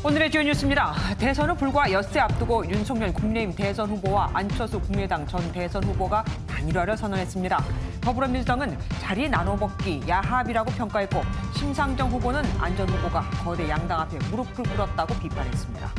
오늘의 주요 뉴스입니다. 대선을 불과 엿새 앞두고 윤석열 국민의힘 대선 후보와 안철수 국민의당 전 대선 후보가 단일화를 선언했습니다. 더불어민주당은 자리 나눠먹기 야합이라고 평가했고 심상정 후보는 안 전 후보가 거대 양당 앞에 무릎을 꿇었다고 비판했습니다.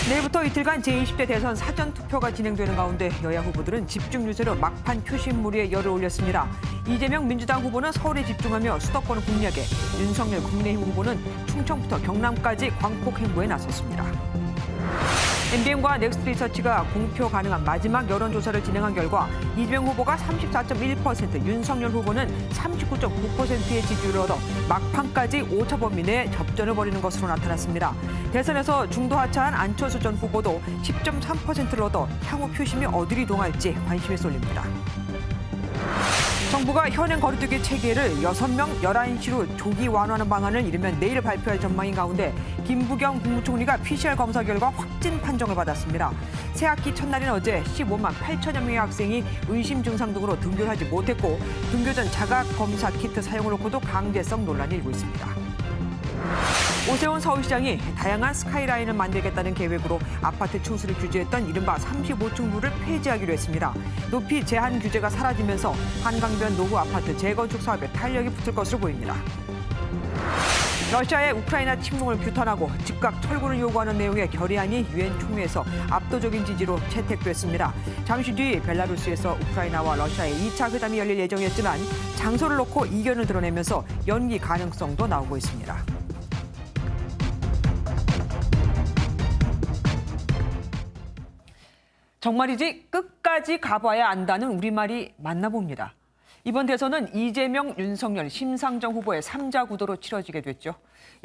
내일부터 이틀간 제20대 대선 사전투표가 진행되는 가운데 여야 후보들은 집중 유세로 막판 표심무리에 열을 올렸습니다. 이재명 민주당 후보는 서울에 집중하며 수도권을 공략해 윤석열 국민의힘 후보는 충청부터 경남까지 광폭 행보에 나섰습니다. MBN과 넥스트리서치가 공표 가능한 마지막 여론조사를 진행한 결과 이재명 후보가 34.1%, 윤석열 후보는 39.9%의 지지율을 얻어 막판까지 오차범위 내에 접전을 벌이는 것으로 나타났습니다. 대선에서 중도 하차한 안철수 전 후보도 10.3%를 얻어 향후 표심이 어디로 이동할지 관심이 쏠립니다. 정부가 현행 거리두기 체계를 6명 11시로 조기 완화하는 방안을 이르면 내일 발표할 전망인 가운데 김부겸 국무총리가 PCR 검사 결과 확진 판정을 받았습니다. 새학기 첫날인 어제 15만 8천여 명의 학생이 의심 증상 등으로 등교를 하지 못했고 등교 전 자가 검사 키트 사용을 놓고도 강제성 논란이 일고 있습니다. 오세훈 서울시장이 다양한 스카이라인을 만들겠다는 계획으로 아파트 층수를 규제했던 이른바 35층부를 폐지하기로 했습니다. 높이 제한 규제가 사라지면서 한강변 노후 아파트 재건축 사업에 탄력이 붙을 것으로 보입니다. 러시아의 우크라이나 침공을 규탄하고 즉각 철군을 요구하는 내용의 결의안이 유엔 총회에서 압도적인 지지로 채택됐습니다. 잠시 뒤 벨라루스에서 우크라이나와 러시아의 2차 회담이 열릴 예정이었지만 장소를 놓고 이견을 드러내면서 연기 가능성도 나오고 있습니다. 정말이지 끝까지 가봐야 안다는 우리말이 맞나 봅니다. 이번 대선은 이재명, 윤석열, 심상정 후보의 3자 구도로 치러지게 됐죠.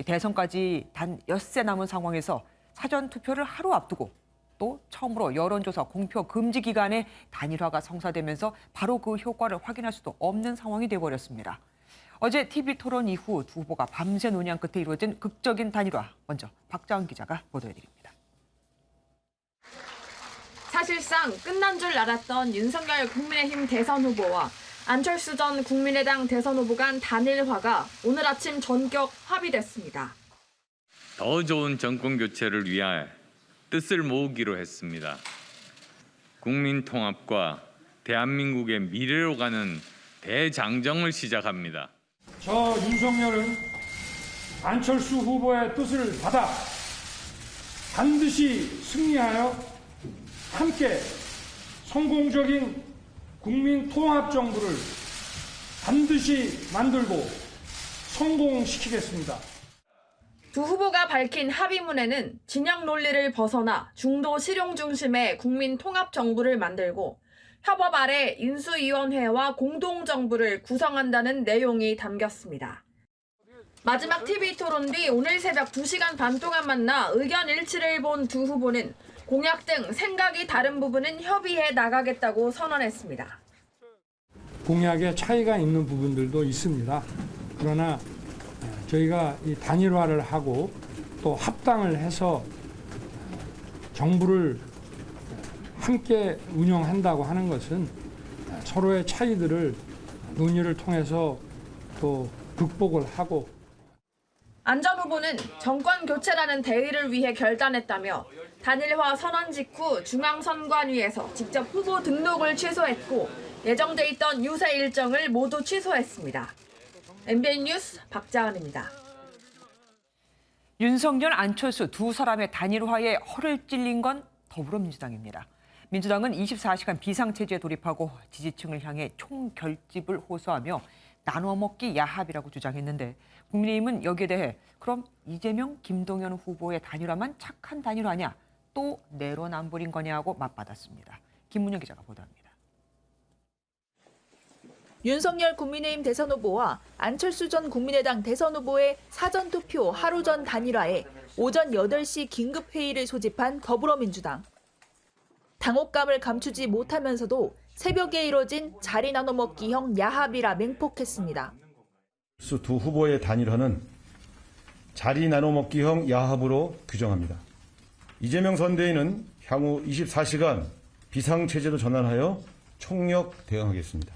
대선까지 단 엿새 남은 상황에서 사전투표를 하루 앞두고 또 처음으로 여론조사 공표 금지 기간에 단일화가 성사되면서 바로 그 효과를 확인할 수도 없는 상황이 돼버렸습니다. 어제 TV토론 이후 두 후보가 밤새 논의한 끝에 이루어진 극적인 단일화. 먼저 박자은 기자가 보도해드립니다. 사실상 끝난 줄 알았던 윤석열 국민의힘 대선 후보와 안철수 전 국민의당 대선 후보 간 단일화가 오늘 아침 전격 합의됐습니다. 더 좋은 정권 교체를 위해 뜻을 모으기로 했습니다. 국민 통합과 대한민국의 미래로 가는 대장정을 시작합니다. 저 윤석열은 안철수 후보의 뜻을 받아 반드시 승리하여 함께 성공적인 국민 통합 정부를 반드시 만들고 성공시키겠습니다. 두 후보가 밝힌 합의문에는 진영 논리를 벗어나 중도 실용 중심의 국민 통합 정부를 만들고 협업 아래 인수위원회와 공동정부를 구성한다는 내용이 담겼습니다. 마지막 TV 토론 뒤 오늘 새벽 2시간 반 동안 만나 의견 일치를 본 두 후보는 공약 등 생각이 다른 부분은 협의해 나가겠다고 선언했습니다. 공약에 차이가 있는 부분들도 있습니다. 그러나 저희가 이 단일화를 하고 또 합당을 해서 정부를 함께 운영한다고 하는 것은 서로의 차이들을 논의를 통해서 또 극복을 하고 안 전 후보는 정권 교체라는 대의를 위해 결단했다며 단일화 선언 직후 중앙선관위에서 직접 후보 등록을 취소했고 예정돼 있던 유세 일정을 모두 취소했습니다. MBN 뉴스 박자은입니다. 윤석열, 안철수 두 사람의 단일화에 허를 찔린 건 더불어민주당입니다. 민주당은 24시간 비상체제에 돌입하고 지지층을 향해 총결집을 호소하며 나눠먹기 야합이라고 주장했는데 국민의힘은 여기에 대해 그럼 이재명, 김동연 후보의 단일화만 착한 단일화냐 또 내로남불인 거냐고 맞받았습니다. 김문영 기자가 보도합니다. 윤석열 국민의힘 대선 후보와 안철수 전 국민의당 대선 후보의 사전투표 하루 전 단일화에 오전 8시 긴급회의를 소집한 더불어민주당. 당혹감을 감추지 못하면서도 새벽에 이뤄진 자리 나눠먹기형 야합이라 맹폭했습니다. 두 후보의 단일화는 자리 나눠먹기형 야합으로 규정합니다. 이재명 선대위는 향후 24시간 비상체제로 전환하여 총력 대응하겠습니다.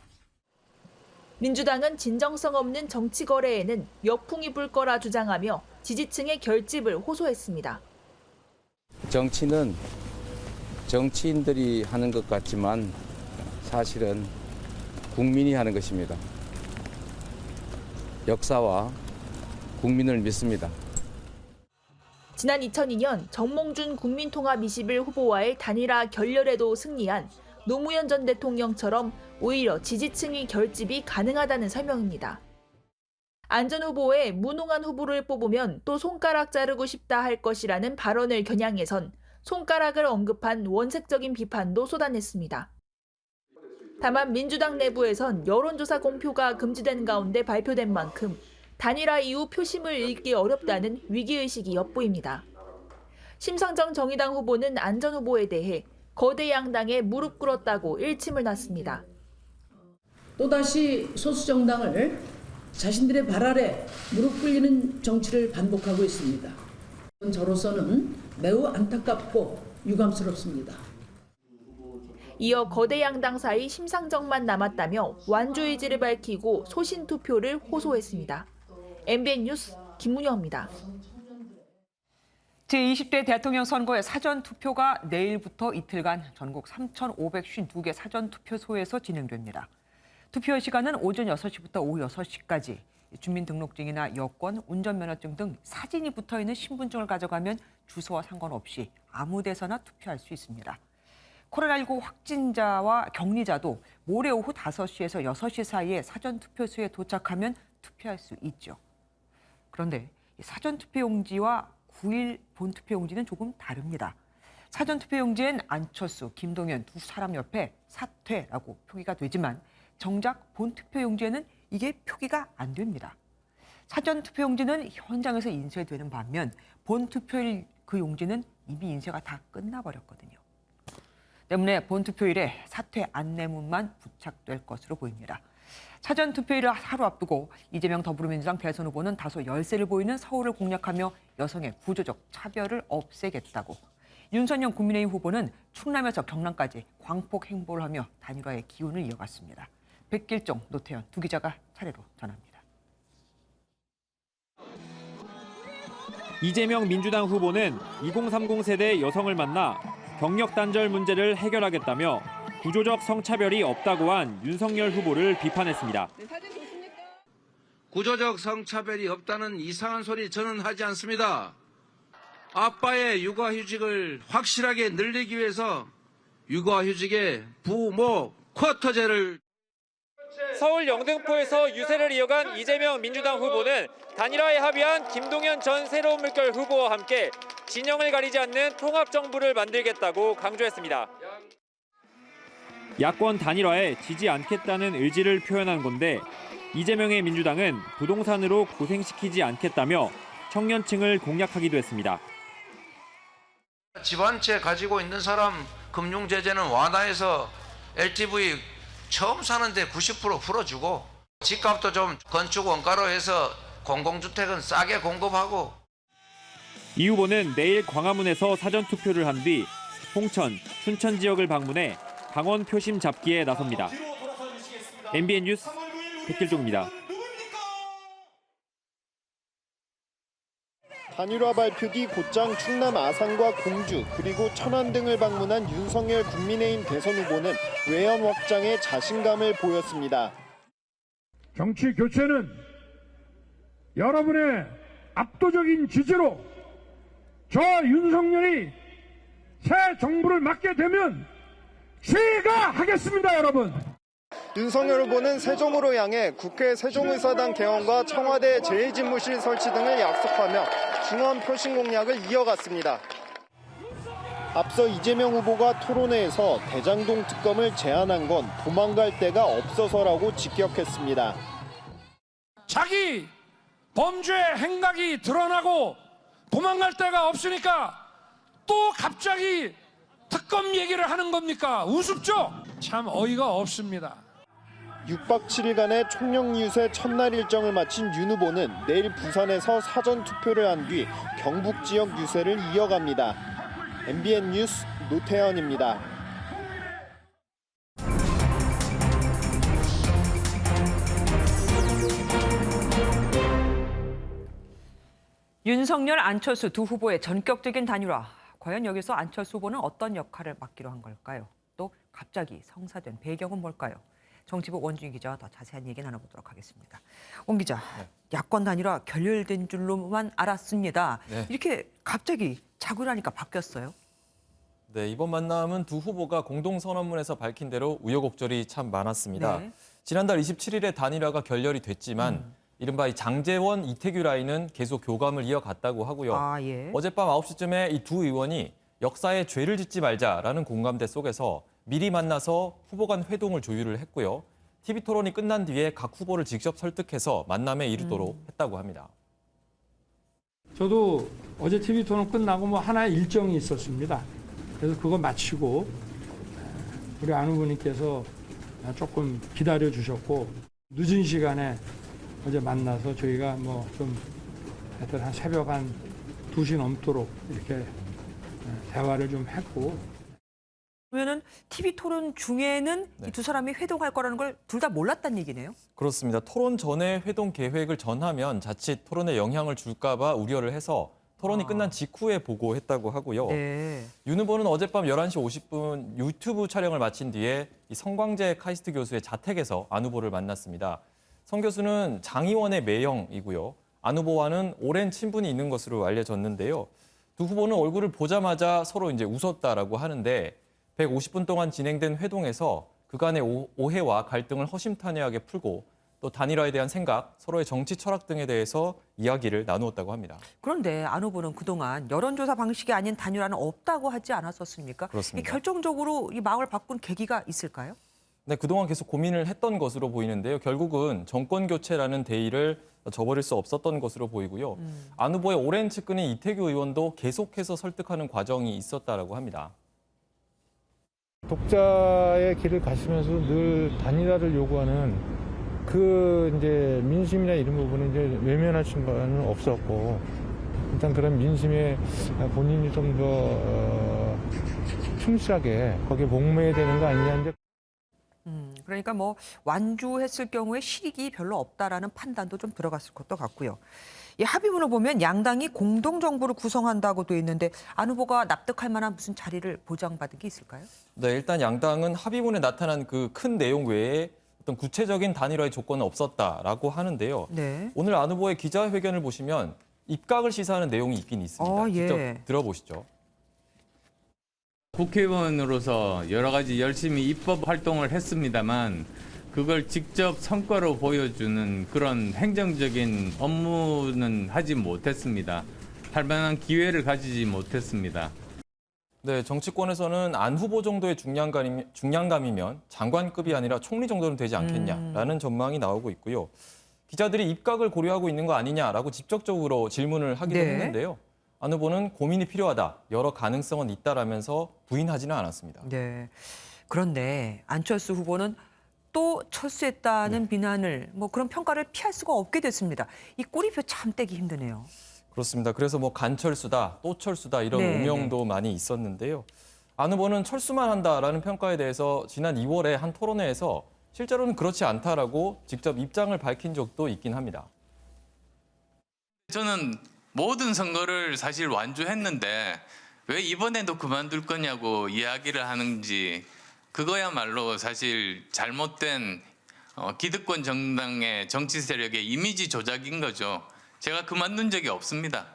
민주당은 진정성 없는 정치 거래에는 역풍이 불 거라 주장하며 지지층의 결집을 호소했습니다. 정치는 정치인들이 하는 것 같지만 사실은 국민이 하는 것입니다. 역사와 국민을 믿습니다. 지난 2002년 정몽준 국민통합21 후보와의 단일화 결렬에도 승리한 노무현 전 대통령처럼 오히려 지지층의 결집이 가능하다는 설명입니다. 안 전 후보의 무능한 후보를 뽑으면 또 손가락 자르고 싶다 할 것이라는 발언을 겨냥해선 손가락을 언급한 원색적인 비판도 쏟아냈습니다. 다만 민주당 내부에선 여론조사 공표가 금지된 가운데 발표된 만큼 단일화 이후 표심을 읽기 어렵다는 위기의식이 엿보입니다. 심상정 정의당 후보는 안 전 후보에 대해 거대 양당에 무릎 꿇었다고 일침을 놨습니다. 또다시 소수 정당을 자신들의 발 아래 무릎 꿇리는 정치를 반복하고 있습니다. 저로서는 매우 안타깝고 유감스럽습니다. 이어 거대 양당 사이 심상정만 남았다며 완주 의지를 밝히고 소신 투표를 호소했습니다. MBN 뉴스 김문영입니다. 제20대 대통령 선거의 사전투표가 내일부터 이틀간 전국 3,552개 사전투표소에서 진행됩니다. 투표 시간은 오전 6시부터 오후 6시까지. 주민등록증이나 여권, 운전면허증 등 사진이 붙어있는 신분증을 가져가면 주소와 상관없이 아무 데서나 투표할 수 있습니다. 코로나19 확진자와 격리자도 모레 오후 5시에서 6시 사이에 사전투표소에 도착하면 투표할 수 있죠. 그런데 사전투표용지와 9일 본투표용지는 조금 다릅니다. 사전투표용지엔 안철수, 김동연 두 사람 옆에 사퇴라고 표기가 되지만 정작 본투표용지에는 이게 표기가 안 됩니다. 사전투표용지는 현장에서 인쇄되는 반면 본투표일 그 용지는 이미 인쇄가 다 끝나버렸거든요. 때문에 본투표일에 사퇴 안내문만 부착될 것으로 보입니다. 사전투표일을 하루 앞두고 이재명 더불어민주당 대선 후보는 다소 열세를 보이는 서울을 공략하며 여성의 구조적 차별을 없애겠다고. 윤석열 국민의힘 후보는 충남에서 경남까지 광폭 행보를 하며 단일화의 기운을 이어갔습니다. 백길종, 노태현 두 기자가 차례로 전합니다. 이재명 민주당 후보는 2030 세대 여성을 만나 경력 단절 문제를 해결하겠다며 구조적 성차별이 없다고 한 윤석열 후보를 비판했습니다. 구조적 성차별이 없다는 이상한 소리 저는 하지 않습니다. 아빠의 육아휴직을 확실하게 늘리기 위해서 육아휴직의 부모 쿼터제를 서울 영등포에서 유세를 이어간 이재명 민주당 후보는 단일화에 합의한 김동연 전 새로운 물결 후보와 함께 진영을 가리지 않는 통합정부를 만들겠다고 강조했습니다. 야권 단일화에 지지 않겠다는 의지를 표현한 건데 이재명의 민주당은 부동산으로 고생시키지 않겠다며 청년층을 공략하기도 했습니다. 집 한 채 가지고 있는 사람 금융제재는 완화해서 LTV 처음 사는데 90% 풀어주고 집값도 좀 건축 원가로 해서 공공주택은 싸게 공급하고. 이 후보는 내일 광화문에서 사전투표를 한 뒤 홍천, 춘천 지역을 방문해 당원 표심 잡기에 나섭니다. MBN 뉴스 백길종입니다. 단일화 발표 뒤 곧장 충남 아산과 공주 그리고 천안 등을 방문한 윤석열 국민의힘 대선 후보는 외연 확장에 자신감을 보였습니다. 정치 교체는 여러분의 압도적인 지지로 저 윤석열이 새 정부를 맡게 되면 제가 하겠습니다, 여러분. 윤석열 후보는 세종으로 향해 국회 세종의사당 개원과 청와대 제1집무실 설치 등을 약속하며 중원 표심 공략을 이어갔습니다. 앞서 이재명 후보가 토론회에서 대장동 특검을 제안한 건 도망갈 데가 없어서라고 직격했습니다. 자기 범죄 행각이 드러나고 도망갈 데가 없으니까 또 갑자기 특검 얘기를 하는 겁니까? 우습죠? 참 어이가 없습니다. 6박 7일간의 총력 유세 첫날 일정을 마친 윤 후보는 내일 부산에서 사전 투표를 한 뒤 경북 지역 유세를 이어갑니다. MBN 뉴스 노태현입니다. 윤석열, 안철수 두 후보의 전격적인 단일화. 과연 여기서 안철수 후보는 어떤 역할을 맡기로 한 걸까요? 또 갑자기 성사된 배경은 뭘까요? 정치부 원주희 기자와 더 자세한 얘기 나눠보도록 하겠습니다. 원 기자, 야권 단일화 결렬된 줄로만 알았습니다. 이렇게 갑자기 자구라니까 바뀌었어요? 네, 이번 만남은 두 후보가 공동 선언문에서 밝힌 대로 우여곡절이 참 많았습니다. 지난달 27일에 단일화가 결렬이 됐지만 이른바 이 장제원, 이태규 라인은 계속 교감을 이어갔다고 하고요. 어젯밤 9시쯤에 이 두 의원이 역사에 죄를 짓지 말자라는 공감대 속에서 미리 만나서 후보 간 회동을 조율을 했고요. TV 토론이 끝난 뒤에 각 후보를 직접 설득해서 만남에 이르도록 했다고 합니다. 저도 어제 TV 토론 끝나고 뭐 하나의 일정이 있었습니다. 그래서 그거 마치고 우리 안 후보님께서 조금 기다려 주셨고 늦은 시간에 어제 만나서 저희가 뭐 좀 하여튼 한 새벽 한 2시 넘도록 이렇게 대화를 좀 했고. 그러면은 TV 토론 중에는 이 두 사람이 회동할 거라는 걸 둘 다 몰랐다는 얘기네요? 그렇습니다. 토론 전에 회동 계획을 전하면 자칫 토론에 영향을 줄까 봐 우려를 해서 토론이 끝난 직후에 보고했다고 하고요. 윤 후보는 어젯밤 11시 50분 유튜브 촬영을 마친 뒤에 이 성광재 카이스트 교수의 자택에서 안 후보를 만났습니다. 성 교수는 장 의원의 매형이고요. 안 후보와는 오랜 친분이 있는 것으로 알려졌는데요. 두 후보는 얼굴을 보자마자 서로 이제 웃었다라고 하는데 150분 동안 진행된 회동에서 그간의 오해와 갈등을 허심탄회하게 풀고 또 단일화에 대한 생각, 서로의 정치 철학 등에 대해서 이야기를 나누었다고 합니다. 그런데 안 후보는 그동안 여론조사 방식이 아닌 단일화는 없다고 하지 않았었습니까? 그렇습니다. 결정적으로 이 마음을 바꾼 계기가 있을까요? 네, 그동안 계속 고민을 했던 것으로 보이는데요. 결국은 정권 교체라는 대의를 저버릴 수 없었던 것으로 보이고요. 안 후보의 오랜 측근인 이태규 의원도 계속해서 설득하는 과정이 있었다라고 합니다. 독자의 길을 가시면서 늘 단일화를 요구하는 그 이제 민심이나 이런 부분은 이제 외면할 수는 없었고 일단 그런 민심에 본인이 좀 더 충실하게 거기에 목매야 되는 거 아니냐. 그러니까 뭐 완주했을 경우에 실익이 별로 없다라는 판단도 좀 들어갔을 것도 같고요. 이 합의문을 보면 양당이 공동정부를 구성한다고 돼 있는데 안 후보가 납득할 만한 무슨 자리를 보장받은 게 있을까요? 네, 일단 양당은 합의문에 나타난 그 큰 내용 외에 어떤 구체적인 단일화의 조건은 없었다라고 하는데요. 오늘 안 후보의 기자회견을 보시면 입각을 시사하는 내용이 있긴 있습니다. 직접 들어보시죠. 국회의원으로서 여러 가지 열심히 입법 활동을 했습니다만 그걸 직접 성과로 보여주는 그런 행정적인 업무는 하지 못했습니다. 할 만한 기회를 가지지 못했습니다. 네, 정치권에서는 안 후보 정도의 중량감이면 장관급이 아니라 총리 정도는 되지 않겠냐라는 전망이 나오고 있고요. 기자들이 입각을 고려하고 있는 거 아니냐라고 직접적으로 질문을 하기도 했는데요. 안 후보는 고민이 필요하다, 여러 가능성은 있다라면서 부인하지는 않았습니다. 네. 그런데 안철수 후보는 또 철수했다는 비난을 뭐 그런 평가를 피할 수가 없게 됐습니다. 이 꼬리표 참 떼기 힘드네요. 그렇습니다. 그래서 뭐 간철수다, 또 철수다 이런 오명도 많이 있었는데요. 안 후보는 철수만 한다라는 평가에 대해서 지난 2월에 한 토론회에서 실제로는 그렇지 않다라고 직접 입장을 밝힌 적도 있긴 합니다. 저는 모든 선거를 사실 완주했는데 왜 이번에도 그만둘 거냐고 이야기를 하는지 그거야말로 사실 잘못된 기득권 정당의 정치 세력의 이미지 조작인 거죠. 제가 그만둔 적이 없습니다.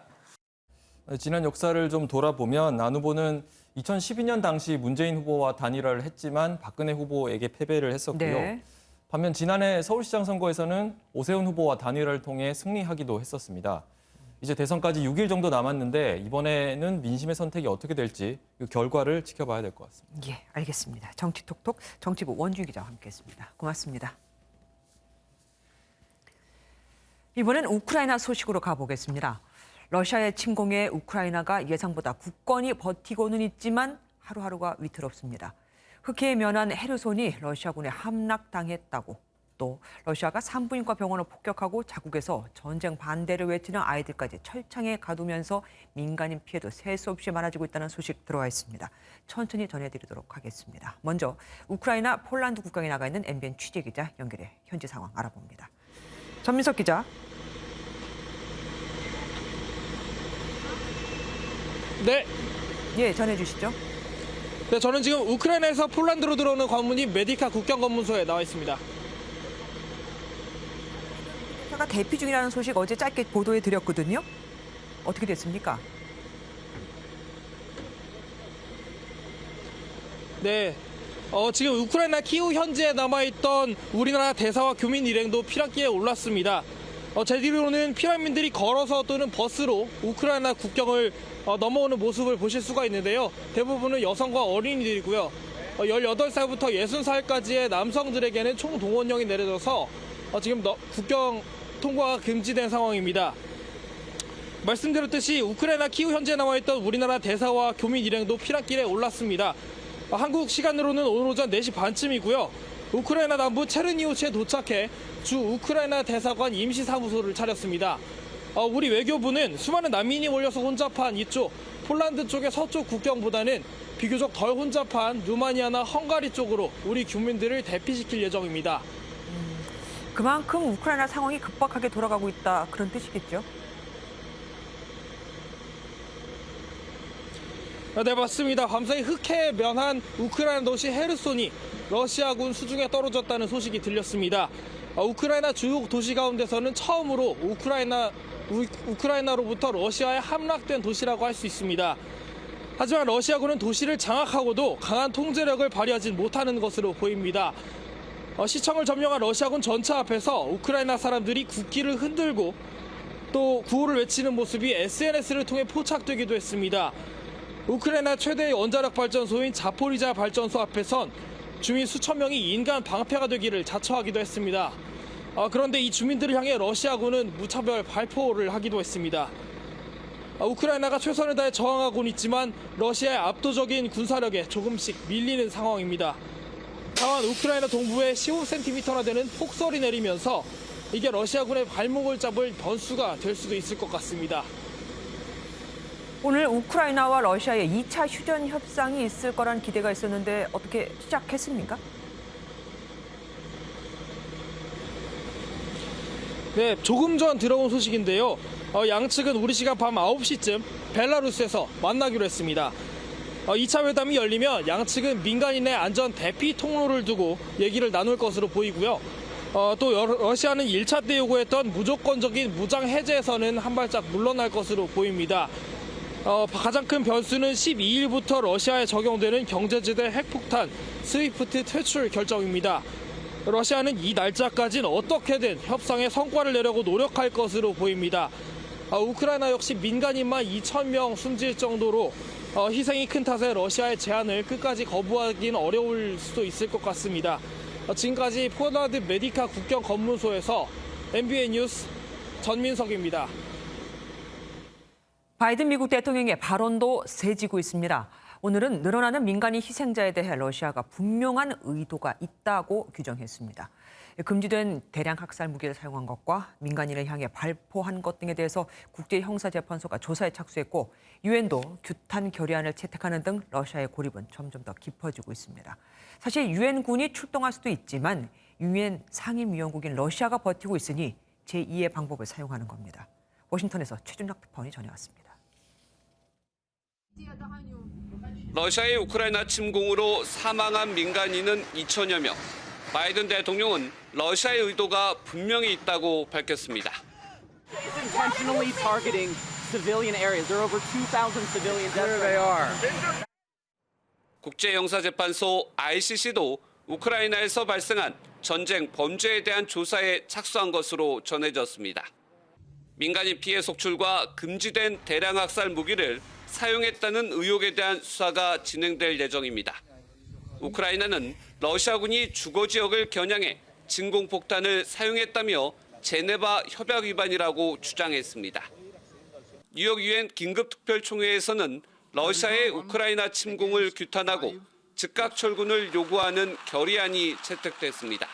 지난 역사를 좀 돌아보면 안 후보는 2012년 당시 문재인 후보와 단일화를 했지만 박근혜 후보에게 패배를 했었고요. 반면 지난해 서울시장 선거에서는 오세훈 후보와 단일화를 통해 승리하기도 했었습니다. 이제 대선까지 6일 정도 남았는데 이번에는 민심의 선택이 어떻게 될지 그 결과를 지켜봐야 될 것 같습니다. 예, 알겠습니다. 정치톡톡 정치부 원주희 기자와 함께했습니다. 고맙습니다. 이번엔 우크라이나 소식으로 가보겠습니다. 러시아의 침공에 우크라이나가 예상보다 굳건히 버티고는 있지만 하루하루가 위태롭습니다. 흑해에 면한 헤르손이 러시아군에 함락당했다고, 또 러시아가 산부인과 병원을 폭격하고 자국에서 전쟁 반대를 외치는 아이들까지 철창에 가두면서 민간인 피해도 셀 수 없이 많아지고 있다는 소식 들어와 있습니다. 천천히 전해드리도록 하겠습니다. 먼저 우크라이나 폴란드 국경에 나가 있는 MBN 취재기자 연결해 현지 상황 알아봅니다. 전민석 기자. 네. 예, 전해주시죠. 네, 저는 지금 우크라이나에서 폴란드로 들어오는 관문인 메디카 국경검문소에 나와 있습니다. 제가 대피 중이라는 소식 어제 짧게 보도해 드렸거든요. 어떻게 됐습니까? 네. 지금 우크라이나 키우 현지에 남아있던 우리나라 대사와 교민 일행도 피난길에 올랐습니다. 제 뒤로는 피난민들이 걸어서 또는 버스로 우크라이나 국경을 넘어오는 모습을 보실 수가 있는데요. 대부분은 여성과 어린이들이고요. 18살부터 60살까지의 남성들에게는 총동원령이 내려져서 지금 국경 통과가 금지된 상황입니다. 말씀드렸듯이 우크라이나 키우 현지에 남아있던 우리나라 대사와 교민 일행도 피난길에 올랐습니다. 한국 시간으로는 오늘 오전 4시 반쯤이고요. 우크라이나 남부 체르니우치에 도착해 주 우크라이나 대사관 임시사무소를 차렸습니다. 우리 외교부는 수많은 난민이 몰려서 혼잡한 이쪽 폴란드 쪽의 서쪽 국경보다는 비교적 덜 혼잡한 루마니아나 헝가리 쪽으로 우리 교민들을 대피시킬 예정입니다. 그만큼 우크라이나 상황이 급박하게 돌아가고 있다, 그런 뜻이겠죠? 네, 맞습니다. 밤사이 흑해에 면한 우크라이나 도시 헤르손이 러시아군 수중에 떨어졌다는 소식이 들렸습니다. 우크라이나 주요 도시 가운데서는 처음으로 우크라이나로부터 러시아에 함락된 도시라고 할 수 있습니다. 하지만 러시아군은 도시를 장악하고도 강한 통제력을 발휘하지 못하는 것으로 보입니다. 시청을 점령한 러시아군 전차 앞에서 우크라이나 사람들이 국기를 흔들고 또 구호를 외치는 모습이 SNS를 통해 포착되기도 했습니다. 우크라이나 최대의 원자력 발전소인 자포리자 발전소 앞에선 주민 수천 명이 인간 방패가 되기를 자처하기도 했습니다. 그런데 이 주민들을 향해 러시아군은 무차별 발포를 하기도 했습니다. 우크라이나가 최선을 다해 저항하고는 있지만 러시아의 압도적인 군사력에 조금씩 밀리는 상황입니다. 다만 우크라이나 동부에 15cm나 되는 폭설이 내리면서 이게 러시아군의 발목을 잡을 변수가 될 수도 있을 것 같습니다. 오늘 우크라이나와 러시아의 2차 휴전 협상이 있을 거란 기대가 있었는데 어떻게 시작했습니까? 네, 조금 전 들어온 소식인데요. 양측은 우리 시간 밤 9시쯤 벨라루스에서 만나기로 했습니다. 2차 회담이 열리면 양측은 민간인의 안전 대피 통로를 두고 얘기를 나눌 것으로 보이고요. 또 러시아는 1차 때 요구했던 무조건적인 무장 해제에서는 한 발짝 물러날 것으로 보입니다. 가장 큰 변수는 12일부터 러시아에 적용되는 경제지대 핵폭탄 스위프트 퇴출 결정입니다. 러시아는 이 날짜까지는 어떻게든 협상에 성과를 내려고 노력할 것으로 보입니다. 우크라이나 역시 민간인만 2,000명 숨질 정도로 희생이 큰 탓에 러시아의 제안을 끝까지 거부하기는 어려울 수도 있을 것 같습니다. 지금까지 폴란드 메디카 국경 검문소에서 MBN 뉴스 전민석입니다. 바이든 미국 대통령의 발언도 세지고 있습니다. 오늘은 늘어나는 민간인 희생자에 대해 러시아가 분명한 의도가 있다고 규정했습니다. 금지된 대량 학살 무기를 사용한 것과 민간인을 향해 발포한 것 등에 대해서 국제형사재판소가 조사에 착수했고 유엔도 규탄 결의안을 채택하는 등 러시아의 고립은 점점 더 깊어지고 있습니다. 사실 유엔군이 출동할 수도 있지만 유엔 상임위원국인 러시아가 버티고 있으니 제2의 방법을 사용하는 겁니다. 워싱턴에서 최준혁 특파원이 전해왔습니다. 러시아의 우크라이나 침공으로 사망한 민간인은 2천여 명. 바이든 대통령은 러시아의 의도가 분명히 있다고 밝혔습니다. 국제형사재판소 ICC도 우크라이나에서 발생한 전쟁 범죄에 대한 조사에 착수한 것으로 전해졌습니다. 민간인 피해 속출과 금지된 대량 학살 무기를 사용했다는 의혹에 대한 수사가 진행될 예정입니다. 우크라이나는 러시아군이 주거 지역을 겨냥해 진공폭탄을 사용했다며 제네바 협약 위반이라고 주장했습니다. 뉴욕 유엔 긴급특별총회에서는 러시아의 우크라이나 침공을 규탄하고 즉각 철군을 요구하는 결의안이 채택됐습니다.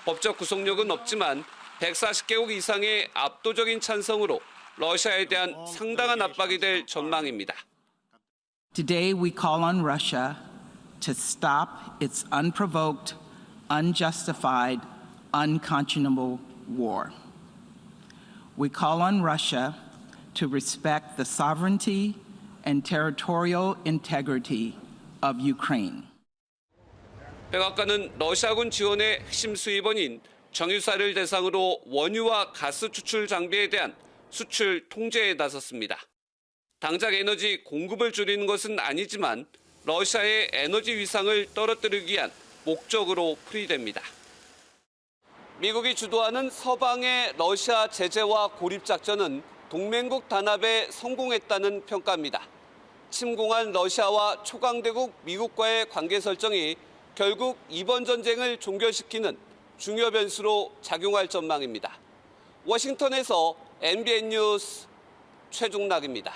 법적 구속력은 없지만 140개국 이상의 압도적인 찬성으로 러시아에 대한 상당한 압박이 될 전망입니다. Today we call on Russia to stop its unprovoked, unjustified, unconscionable war. We call on Russia to respect the sovereignty and territorial integrity of Ukraine. 백악관은 러시아군 지원의 핵심 수입원인 정유사를 대상으로 원유와 가스 추출 장비에 대한 수출 통제에 나섰습니다. 당장 에너지 공급을 줄이는 것은 아니지만 러시아의 에너지 위상을 떨어뜨리기 위한 목적으로 풀이됩니다. 미국이 주도하는 서방의 러시아 제재와 고립 작전은 동맹국 단합에 성공했다는 평가입니다. 침공한 러시아와 초강대국 미국과의 관계 설정이 결국 이번 전쟁을 종결시키는 중요 변수로 작용할 전망입니다. 워싱턴에서 MBN 뉴스 최종락입니다.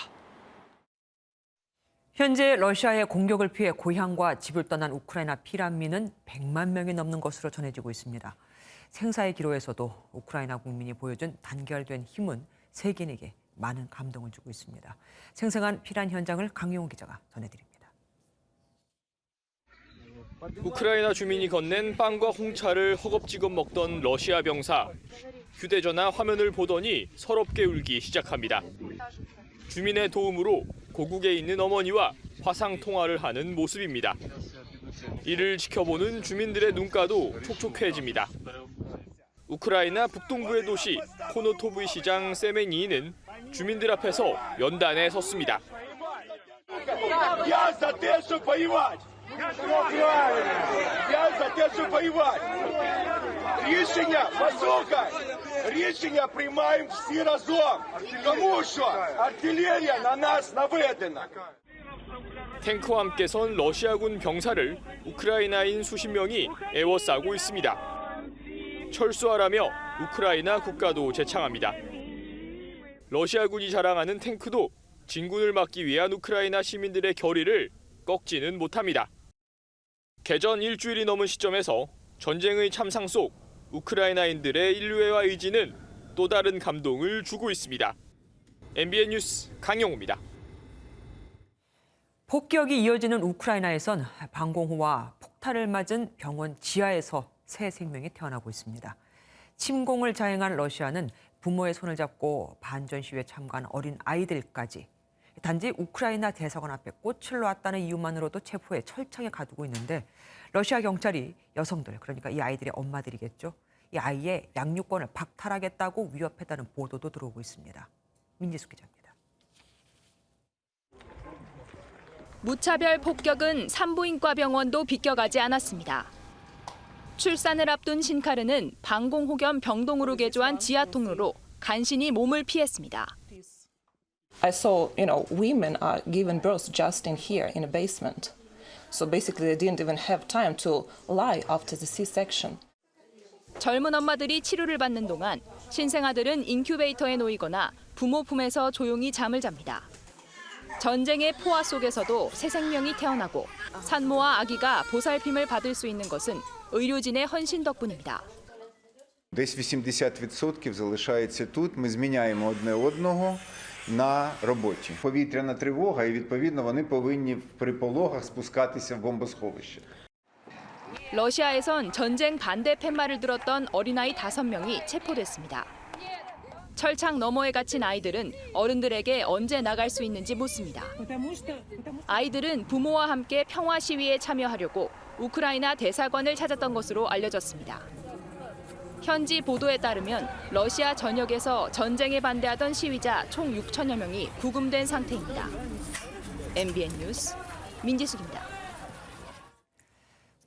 현재 러시아의 공격을 피해 고향과 집을 떠난 우크라이나 피난민은 100만 명이 넘는 것으로 전해지고 있습니다. 생사의 기로에서도 우크라이나 국민이 보여준 단결된 힘은 세계인에게 많은 감동을 주고 있습니다. 생생한 피난 현장을 강용호 기자가 전해드립니다. 우크라이나 주민이 건넨 빵과 홍차를 허겁지겁 먹던 러시아 병사. 휴대전화 화면을 보더니 서럽게 울기 시작합니다. 주민의 도움으로 고국에 있는 어머니와 화상 통화를 하는 모습입니다. 이를 지켜보는 주민들의 눈가도 촉촉해집니다. 우크라이나 북동부의 도시 코노토브이 시장 세메니이는 주민들 앞에서 연단에 섰습니다. Рішення приймаємо всі разом, тому що артилерія на нас наведена. 탱크와 함께 선 러시아군 병사를 우크라이나인 수십 명이 에워싸고 있습니다. 철수하라며 우크라이나 국가도 제창합니다. 러시아군이 자랑하는 탱크도 진군을 막기 위한 우크라이나 시민들의 결의를 꺾지는 못합니다. 개전 일주일이 넘은 시점에서 전쟁의 참상 속 우크라이나인들의 인류애와 의지는 또 다른 감동을 주고 있습니다. MBN 뉴스 강영호입니다. 폭격이 이어지는 우크라이나에선 방공호와 폭탄을 맞은 병원 지하에서 새 생명이 태어나고 있습니다. 침공을 자행한 러시아는 부모의 손을 잡고 반전 시위에 참가한 어린 아이들까지 단지 우크라이나 대사관 앞에 꽃을 놨다는 이유만으로도 체포해 철창에 가두고 있는데 러시아 경찰이 여성들, 그러니까 이 아이들의 엄마들이겠죠. 이 아이의 양육권을 박탈하겠다고 위협했다는 보도도 들어오고 있습니다. 민지숙 기자입니다. 무차별 폭격은 산부인과 병원도 비껴가지 않았습니다. 출산을 앞둔 신카르는 방공호 겸 병동으로 개조한 지하 통로로 간신히 몸을 피했습니다. I saw, women are given birth just in here, in a basement. So basically they didn't even have time to lie after the C-section. 젊은 엄마들이 치료를 받는 동안 신생아들은 인큐베이터에 놓이거나 부모 품에서 조용히 잠을 잡니다. 전쟁의 포화 속에서도 새 생명이 태어나고 산모와 아기가 보살핌을 받을 수 있는 것은 의료진의 헌신 덕분입니다. Десь 80% залишається тут. Ми зміняємо одне одного на роботі. Повітряна тривога, і відповідно вони повинні при пологах спускатися в бомбосховище. 러시아에선 전쟁 반대 팻말을 들었던 어린아이 5명이 체포됐습니다. 철창 너머에 갇힌 아이들은 어른들에게 언제 나갈 수 있는지 묻습니다. 아이들은 부모와 함께 평화 시위에 참여하려고 우크라이나 대사관을 찾았던 것으로 알려졌습니다. 현지 보도에 따르면 러시아 전역에서 전쟁에 반대하던 시위자 총 6천여 명이 구금된 상태입니다. MBN 뉴스 민지숙입니다.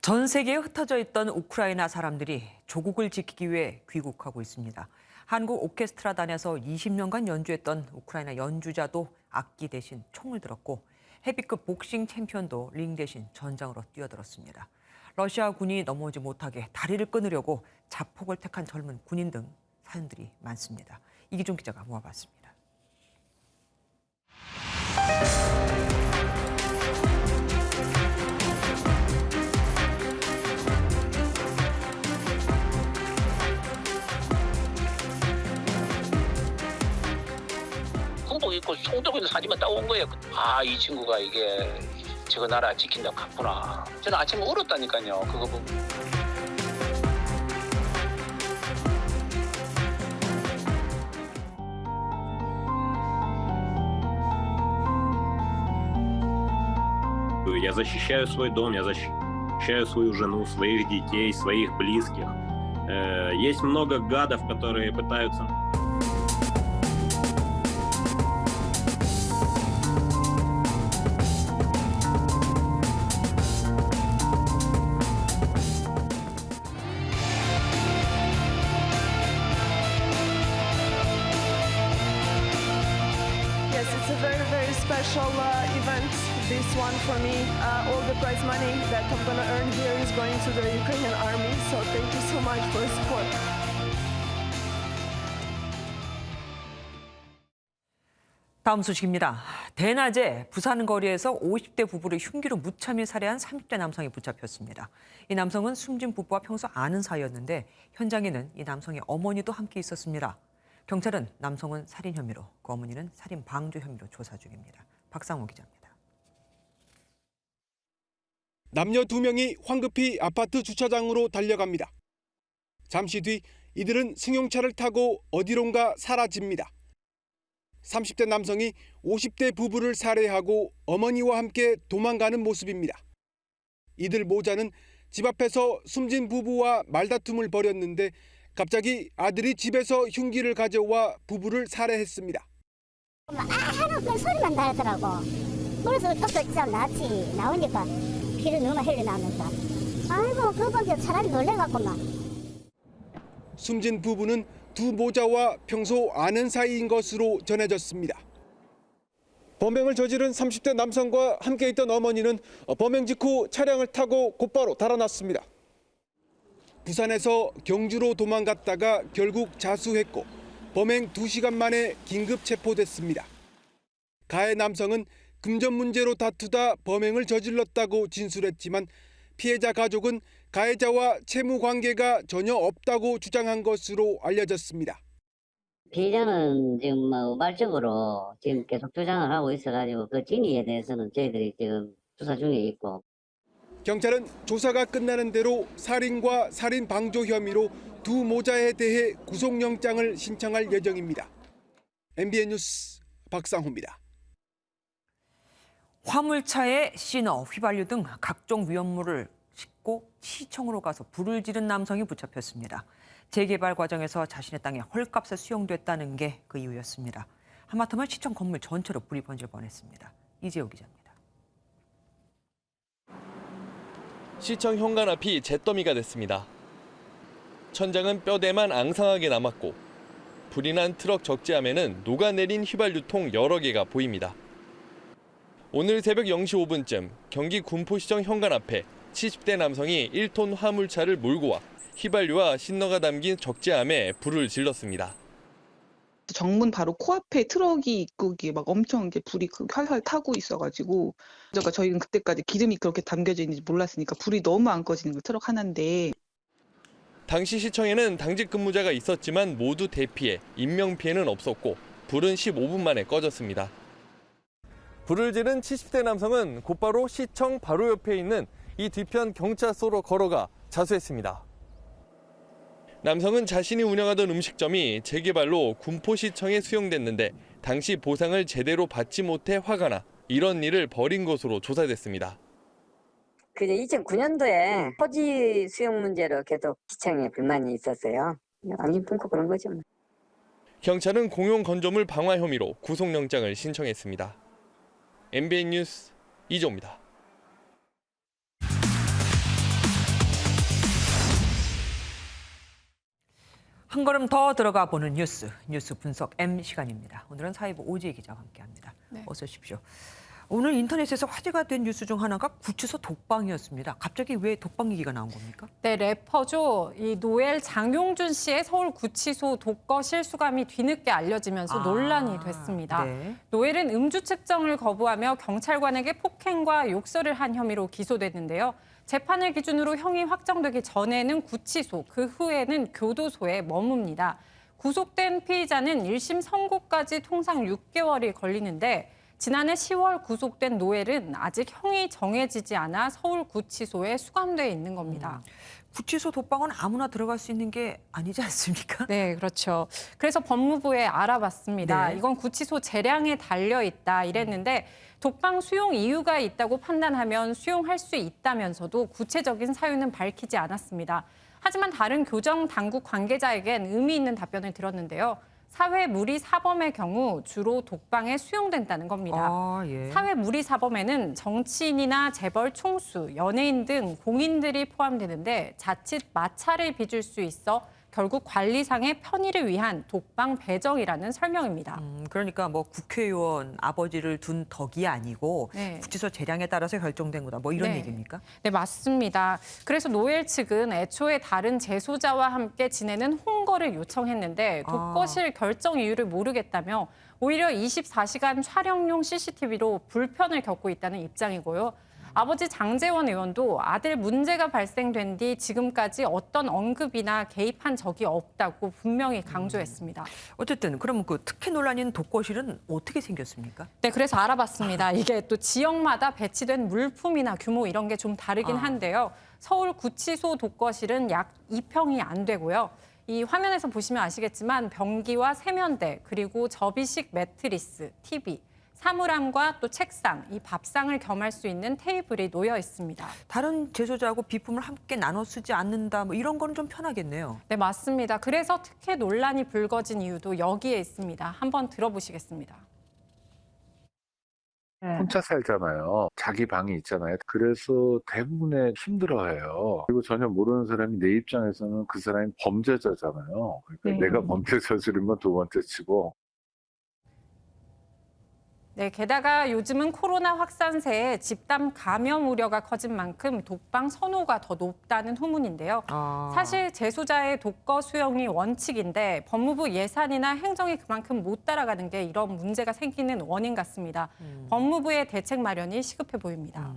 전 세계에 흩어져 있던 우크라이나 사람들이 조국을 지키기 위해 귀국하고 있습니다. 한국 오케스트라단에서 20년간 연주했던 우크라이나 연주자도 악기 대신 총을 들었고 헤비급 복싱 챔피언도 링 대신 전장으로 뛰어들었습니다. 러시아 군이 넘어오지 못하게 다리를 끊으려고 자폭을 택한 젊은 군인 등 사연들이 많습니다. 이기종 기자가 모아봤습니다. 군복 입고 총 들고 있는 사진만 딱 온 거예요. 아, 이 친구가 이게 저거 나라 지킨다고 갔구나. 저는 아침에 울었다니까요. 그거 보고. чувствую. Я защищаю свой дом, я защищаю свою жену, своих детей, своих близких. Есть много гадов, которые пытаются... Yes, it's a very, very special event, this one for me. All the prize money that I'm going to earn here is going to the Ukrainian army, so thank you so much for the support. 다음 소식입니다. 대낮에 부산 거리에서 50대 부부를 흉기로 무참히 살해한 30대 남성이 붙잡혔습니다. 이 남성은 숨진 부부와 평소 아는 사이였는데 현장에는 이 남성의 어머니도 함께 있었습니다. 경찰은 남성은 살인 혐의로, 그 어머니는 살인 방조 혐의로 조사 중입니다. 박상호 기자입니다. 남녀 2명이 황급히 아파트 주차장으로 달려갑니다. 잠시 뒤 이들은 승용차를 타고 어디론가 사라집니다. 30대 남성이 50대 부부를 살해하고 어머니와 함께 도망가는 모습입니다. 이들 모자는 집 앞에서 숨진 부부와 말다툼을 벌였는데 갑자기 아들이 집에서 흉기를 가져와 부부를 살해했습니다. 하는 소리만 나더라고. 그래서 쫓아 나왔지. 나오니까 피를 너무 흘러나오면서 아이고 그거밖에 차라리 놀래갖고만. 숨진 부부는 두 모자와 평소 아는 사이인 것으로 전해졌습니다. 범행을 저지른 30대 남성과 함께 있던 어머니는 범행 직후 차량을 타고 곧바로 달아났습니다. 부산에서 경주로 도망갔다가 결국 자수했고 범행 2시간 만에 긴급 체포됐습니다. 가해 남성은 금전 문제로 다투다 범행을 저질렀다고 진술했지만 피해자 가족은 가해자와 채무 관계가 전혀 없다고 주장한 것으로 알려졌습니다. 피해자는 지금 우발적으로 지금 계속 주장을 하고 있어가지고 그 진위에 대해서는 저희들이 지금 조사 중에 있고. 경찰은 조사가 끝나는 대로 살인과 살인 방조 혐의로 두 모자에 대해 구속영장을 신청할 예정입니다. MBN 뉴스 박상호입니다. 화물차에 신어, 휘발유 등 각종 위험물을 싣고 시청으로 가서 불을 지른 남성이 붙잡혔습니다. 재개발 과정에서 자신의 땅에 헐값에 수용됐다는 게 그 이유였습니다. 하마터면 시청 건물 전체로 불이 번질 뻔했습니다. 이재호 기자입니다. 시청 현관 앞이 잿더미가 됐습니다. 천장은 뼈대만 앙상하게 남았고 불이 난 트럭 적재함에는 녹아내린 휘발유통 여러 개가 보입니다. 오늘 새벽 0시 5분쯤 경기 군포시청 현관 앞에 70대 남성이 1톤 화물차를 몰고 와 휘발유와 신너가 담긴 적재함에 불을 질렀습니다. 정문 바로 코앞에 트럭이 있고 막 엄청 불이 활활 타고 있어가지고 그러니까 저희는 그때까지 기름이 그렇게 담겨져 있는지 몰랐으니까 불이 너무 안 꺼지는 거 트럭 하나인데. 당시 시청에는 당직 근무자가 있었지만 모두 대피해 인명 피해는 없었고 불은 15분 만에 꺼졌습니다. 불을 지른 70대 남성은 곧바로 시청 바로 옆에 있는 이 뒤편 경찰서로 걸어가 자수했습니다. 남성은 자신이 운영하던 음식점이 재개발로 군포시청에 수용됐는데 당시 보상을 제대로 받지 못해 화가 나 이런 일을 벌인 것으로 조사됐습니다. 그제 2009년도에 토지 수용 문제로 계속 시청에 불만이 있었어요. 완전 끊고 그런 거죠. 경찰은 공용 건조물 방화 혐의로 구속영장을 신청했습니다. MBN 뉴스 이조입니다. 한 걸음 더 들어가 보는 뉴스 분석 M 시간입니다. 오늘은 사회부 오지혜 기자와 함께합니다. 네. 어서 오십시오. 오늘 인터넷에서 화제가 된 뉴스 중 하나가 구치소 독방이었습니다. 갑자기 왜 독방 얘기가 나온 겁니까? 네, 래퍼죠. 이 노엘 장용준 씨의 서울 구치소 독거 실수감이 뒤늦게 알려지면서 논란이 됐습니다. 네. 노엘은 음주 측정을 거부하며 경찰관에게 폭행과 욕설을 한 혐의로 기소됐는데요. 재판을 기준으로 형이 확정되기 전에는 구치소, 그 후에는 교도소에 머뭅니다. 구속된 피의자는 1심 선고까지 통상 6개월이 걸리는데 지난해 10월 구속된 노엘은 아직 형이 정해지지 않아 서울구치소에 수감돼 있는 겁니다. 구치소 독방은 아무나 들어갈 수 있는 게 아니지 않습니까? 네, 그렇죠. 그래서 법무부에 알아봤습니다. 네. 이건 구치소 재량에 달려 있다 이랬는데 독방 수용 이유가 있다고 판단하면 수용할 수 있다면서도 구체적인 사유는 밝히지 않았습니다. 하지만 다른 교정 당국 관계자에겐 의미 있는 답변을 들었는데요. 사회 무리 사범의 경우 주로 독방에 수용된다는 겁니다. 사회 무리 사범에는 정치인이나 재벌 총수, 연예인 등 공인들이 포함되는데 자칫 마찰을 빚을 수 있어 결국 관리상의 편의를 위한 독방 배정이라는 설명입니다. 그러니까 뭐 국회의원 아버지를 둔 덕이 아니고 네. 구치소 재량에 따라서 결정된 거다. 뭐 이런 네. 얘기입니까? 네, 맞습니다. 그래서 노엘 측은 애초에 다른 재소자와 함께 지내는 홍거를 요청했는데 독거실 결정 이유를 모르겠다며 오히려 24시간 촬영용 CCTV로 불편을 겪고 있다는 입장이고요. 아버지 장제원 의원도 아들 문제가 발생된 뒤 지금까지 어떤 언급이나 개입한 적이 없다고 분명히 강조했습니다. 어쨌든 그러면 그 특혜 논란인 독거실은 어떻게 생겼습니까? 네, 그래서 알아봤습니다. 이게 또 지역마다 배치된 물품이나 규모 이런 게 좀 다르긴 한데요. 서울구치소 독거실은 약 2평이 안 되고요. 이 화면에서 보시면 아시겠지만 변기와 세면대 그리고 접이식 매트리스, TV, 사물함과 또 책상, 이 밥상을 겸할 수 있는 테이블이 놓여 있습니다. 다른 재소자하고 비품을 함께 나눠 쓰지 않는다. 뭐 이런 거는 좀 편하겠네요. 네, 맞습니다. 그래서 특혜 논란이 불거진 이유도 여기에 있습니다. 한번 들어보시겠습니다. 혼자 살잖아요. 자기 방이 있잖아요. 그래서 대부분의 힘들어해요. 그리고 전혀 모르는 사람이 내 입장에서는 그 사람이 범죄자잖아요. 그러니까 내가 범죄 저지른 건 두 번째 치고. 네, 게다가 요즘은 코로나 확산세에 집단 감염 우려가 커진 만큼 독방 선호가 더 높다는 후문인데요. 사실 재소자의 독거 수용이 원칙인데 법무부 예산이나 행정이 그만큼 못 따라가는 게 이런 문제가 생기는 원인 같습니다. 법무부의 대책 마련이 시급해 보입니다.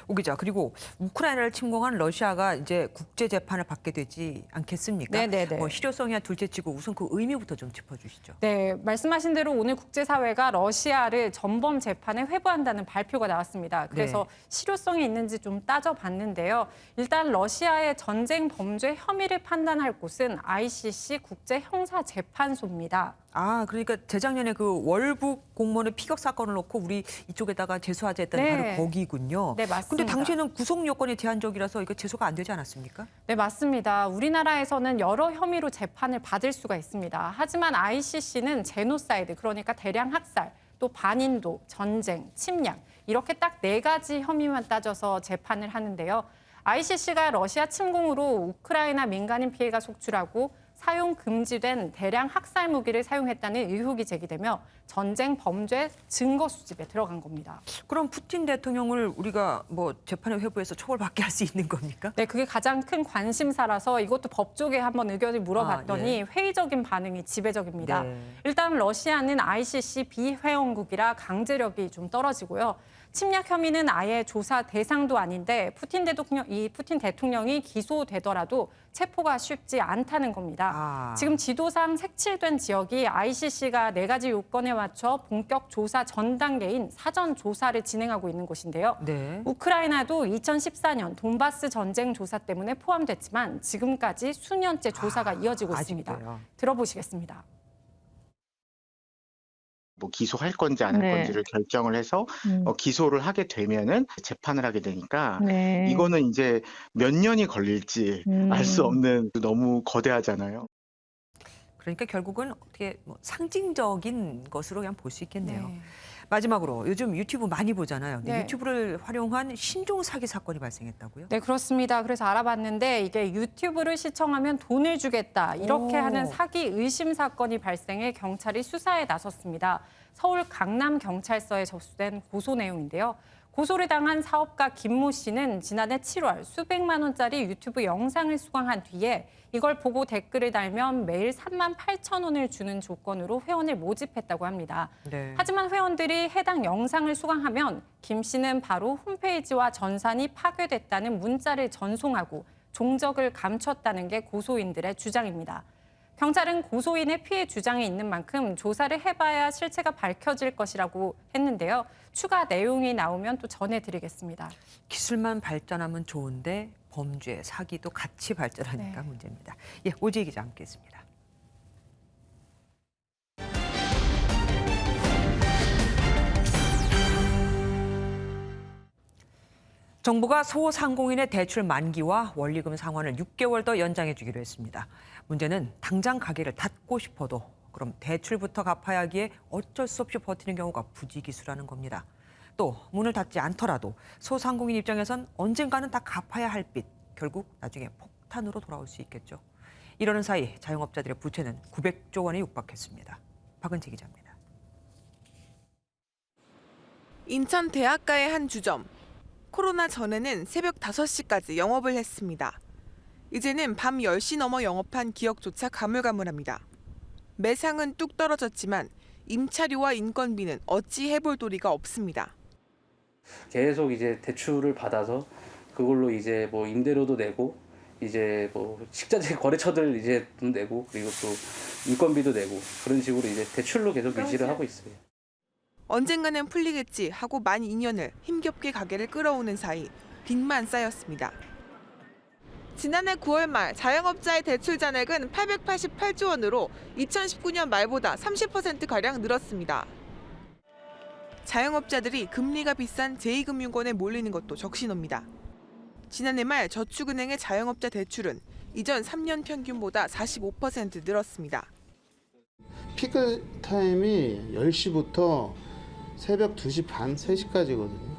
오 기자, 그리고 우크라이나를 침공한 러시아가 이제 국제 재판을 받게 되지 않겠습니까? 네네네. 뭐 실효성이야 둘째치고 우선 그 의미부터 좀 짚어주시죠. 네, 말씀하신 대로 오늘 국제사회가 러시아를 전범 재판에 회부한다는 발표가 나왔습니다. 그래서 실효성이 있는지 좀 따져봤는데요. 일단 러시아의 전쟁 범죄 혐의를 판단할 곳은 ICC 국제형사재판소입니다. 아, 그러니까 재작년에 그 월북 공무원의 피격 사건을 놓고 우리 이쪽에다가 제소하자 했던 바로 거기군요. 네, 맞습니다. 근데 당시에는 구속 요건이 제한적이라서 이거 제소가 안 되지 않았습니까? 네, 맞습니다. 우리나라에서는 여러 혐의로 재판을 받을 수가 있습니다. 하지만 ICC는 제노사이드, 그러니까 대량 학살, 또 반인도, 전쟁, 침략 이렇게 딱 4가지 혐의만 따져서 재판을 하는데요. ICC가 러시아 침공으로 우크라이나 민간인 피해가 속출하고 사용 금지된 대량 학살 무기를 사용했다는 의혹이 제기되며 전쟁 범죄 증거 수집에 들어간 겁니다. 그럼 푸틴 대통령을 우리가 뭐 재판에 회부해서 처벌받게 할 수 있는 겁니까? 네, 그게 가장 큰 관심사라서 이것도 법조계에 한번 의견을 물어봤더니 회의적인 반응이 지배적입니다. 일단 러시아는 ICC 비회원국이라 강제력이 좀 떨어지고요. 침략 혐의는 아예 조사 대상도 아닌데 푸틴 대통령이 기소되더라도 체포가 쉽지 않다는 겁니다. 지금 지도상 색칠된 지역이 ICC가 4가지 요건에 맞춰 본격 조사 전 단계인 사전 조사를 진행하고 있는 곳인데요. 우크라이나도 2014년 돈바스 전쟁 조사 때문에 포함됐지만 지금까지 수년째 조사가 이어지고 있습니다. 들어보시겠습니다. 뭐 기소할 건지 안 할 건지를 결정을 해서 기소를 하게 되면은 재판을 하게 되니까 이거는 이제 몇 년이 걸릴지 알 수 없는, 너무 거대하잖아요. 그러니까 결국은 어떻게 뭐 상징적인 것으로 그냥 볼 수 있겠네요. 마지막으로 요즘 유튜브 많이 보잖아요. 근데 유튜브를 활용한 신종 사기 사건이 발생했다고요? 네, 그렇습니다. 그래서 알아봤는데 이게 유튜브를 시청하면 돈을 주겠다 이렇게 하는 사기 의심 사건이 발생해 경찰이 수사에 나섰습니다. 서울 강남경찰서에 접수된 고소 내용인데요. 고소를 당한 사업가 김모 씨는 지난해 7월 수백만 원짜리 유튜브 영상을 수강한 뒤에 이걸 보고 댓글을 달면 매일 38,000원을 주는 조건으로 회원을 모집했다고 합니다. 하지만 회원들이 해당 영상을 수강하면 김 씨는 바로 홈페이지와 전산이 파괴됐다는 문자를 전송하고 종적을 감췄다는 게 고소인들의 주장입니다. 경찰은 고소인의 피해 주장이 있는 만큼 조사를 해봐야 실체가 밝혀질 것이라고 했는데요. 추가 내용이 나오면 또 전해드리겠습니다. 기술만 발전하면 좋은데 범죄, 사기도 같이 발전하니까 네. 문제입니다. 예, 오지희 기자 함께했습니다. 정부가 소상공인의 대출 만기와 원리금 상환을 6개월 더 연장해 주기로 했습니다. 문제는 당장 가게를 닫고 싶어도 그럼 대출부터 갚아야 하기에 어쩔 수 없이 버티는 경우가 부지기수라는 겁니다. 또 문을 닫지 않더라도 소상공인 입장에선 언젠가는 다 갚아야 할 빚, 결국 나중에 폭탄으로 돌아올 수 있겠죠. 이러는 사이 자영업자들의 부채는 900조 원에 육박했습니다. 박은지 기자입니다. 인천 대학가의 한 주점. 코로나 전에는 새벽 5시까지 영업을 했습니다. 이제는 밤 10시 넘어 영업한 기억조차 가물가물합니다. 매상은 뚝 떨어졌지만 임차료와 인건비는 어찌 해볼 도리가 없습니다. 계속 이제 대출을 받아서 그걸로 이제 뭐 임대료도 내고 이제 뭐 식자재 거래처들 이제 돈 내고 그리고 또 인건비도 내고 그런 식으로 이제 대출로 계속 유지를 하고 있어요. 언젠가는 풀리겠지 하고 만 2년을 힘겹게 가게를 끌어오는 사이 빚만 쌓였습니다. 지난해 9월 말 자영업자의 대출 잔액은 888조 원으로 2019년 말보다 30%가량 늘었습니다. 자영업자들이 금리가 비싼 제2금융권에 몰리는 것도 적신호입니다. 지난해 말 저축은행의 자영업자 대출은 이전 3년 평균보다 45% 늘었습니다. 피크 타임이 10시부터 새벽 2시 반, 3시까지거든요.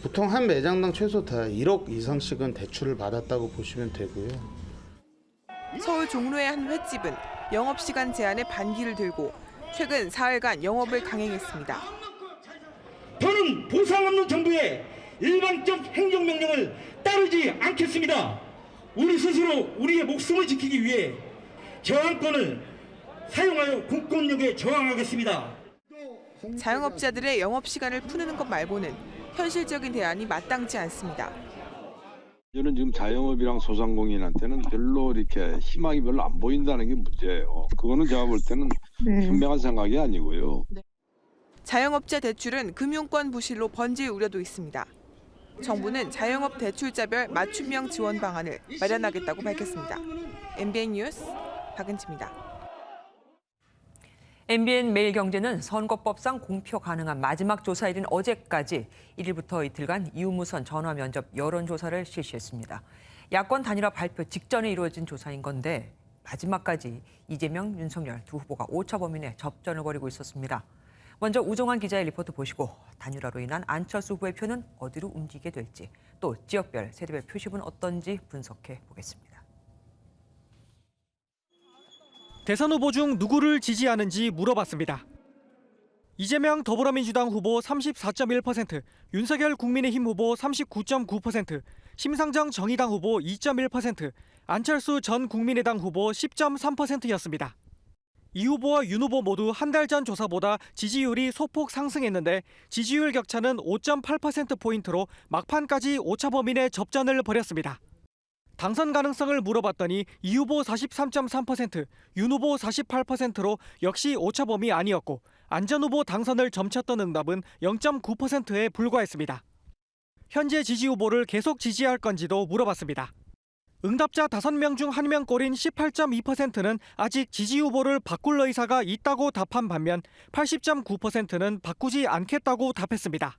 보통 한 매장당 최소 다 1억 이상씩은 대출을 받았다고 보시면 되고요. 서울 종로의 한 횟집은 영업시간 제한의 반기를 들고 최근 사흘간 영업을 강행했습니다. 저는 보상 없는 정부의 일방적 행정명령을 따르지 않겠습니다. 우리 스스로 우리의 목숨을 지키기 위해 저항권을 사용하여 공권력에 저항하겠습니다. 자영업자들의 영업시간을 푸는 것 말고는 현실적인 대안이 마땅치 않습니다. 저는 지금 자영업이랑 소상공인한테는 별로 이렇게 희망이 별로 안 보인다는 게 문제예요. 그거는 제가 볼 때는 현명한 생각이 아니고요. 자영업자 대출은 금융권 부실로 번질 우려도 있습니다. 정부는 자영업 대출자별 맞춤형 지원 방안을 마련하겠다고 밝혔습니다. MBN 뉴스 박은지입니다. MBN 매일경제는 선거법상 공표 가능한 마지막 조사일인 어제까지 1일부터 이틀간 이유무선 전화 면접 여론조사를 실시했습니다. 야권 단일화 발표 직전에 이루어진 조사인 건데 마지막까지 이재명, 윤석열 두 후보가 오차 범위 내 접전을 벌이고 있었습니다. 먼저 우종환 기자의 리포트 보시고 단일화로 인한 안철수 후보의 표는 어디로 움직이게 될지 또 지역별, 세대별 표심은 어떤지 분석해 보겠습니다. 대선 후보 중 누구를 지지하는지 물어봤습니다. 이재명 더불어민주당 후보 34.1%, 윤석열 국민의힘 후보 39.9%, 심상정 정의당 후보 2.1%, 안철수 전 국민의당 후보 10.3%였습니다. 이 후보와 윤 후보 모두 한 달 전 조사보다 지지율이 소폭 상승했는데 지지율 격차는 5.8%포인트로 막판까지 오차 범위 내 접전을 벌였습니다. 당선 가능성을 물어봤더니 이 후보 43.3%, 윤 후보 48%로 역시 오차 범위 아니었고 안 전 후보 당선을 점쳤던 응답은 0.9%에 불과했습니다. 현재 지지 후보를 계속 지지할 건지도 물어봤습니다. 응답자 5명 중 1명 꼴인 18.2%는 아직 지지 후보를 바꿀 의사가 있다고 답한 반면 80.9%는 바꾸지 않겠다고 답했습니다.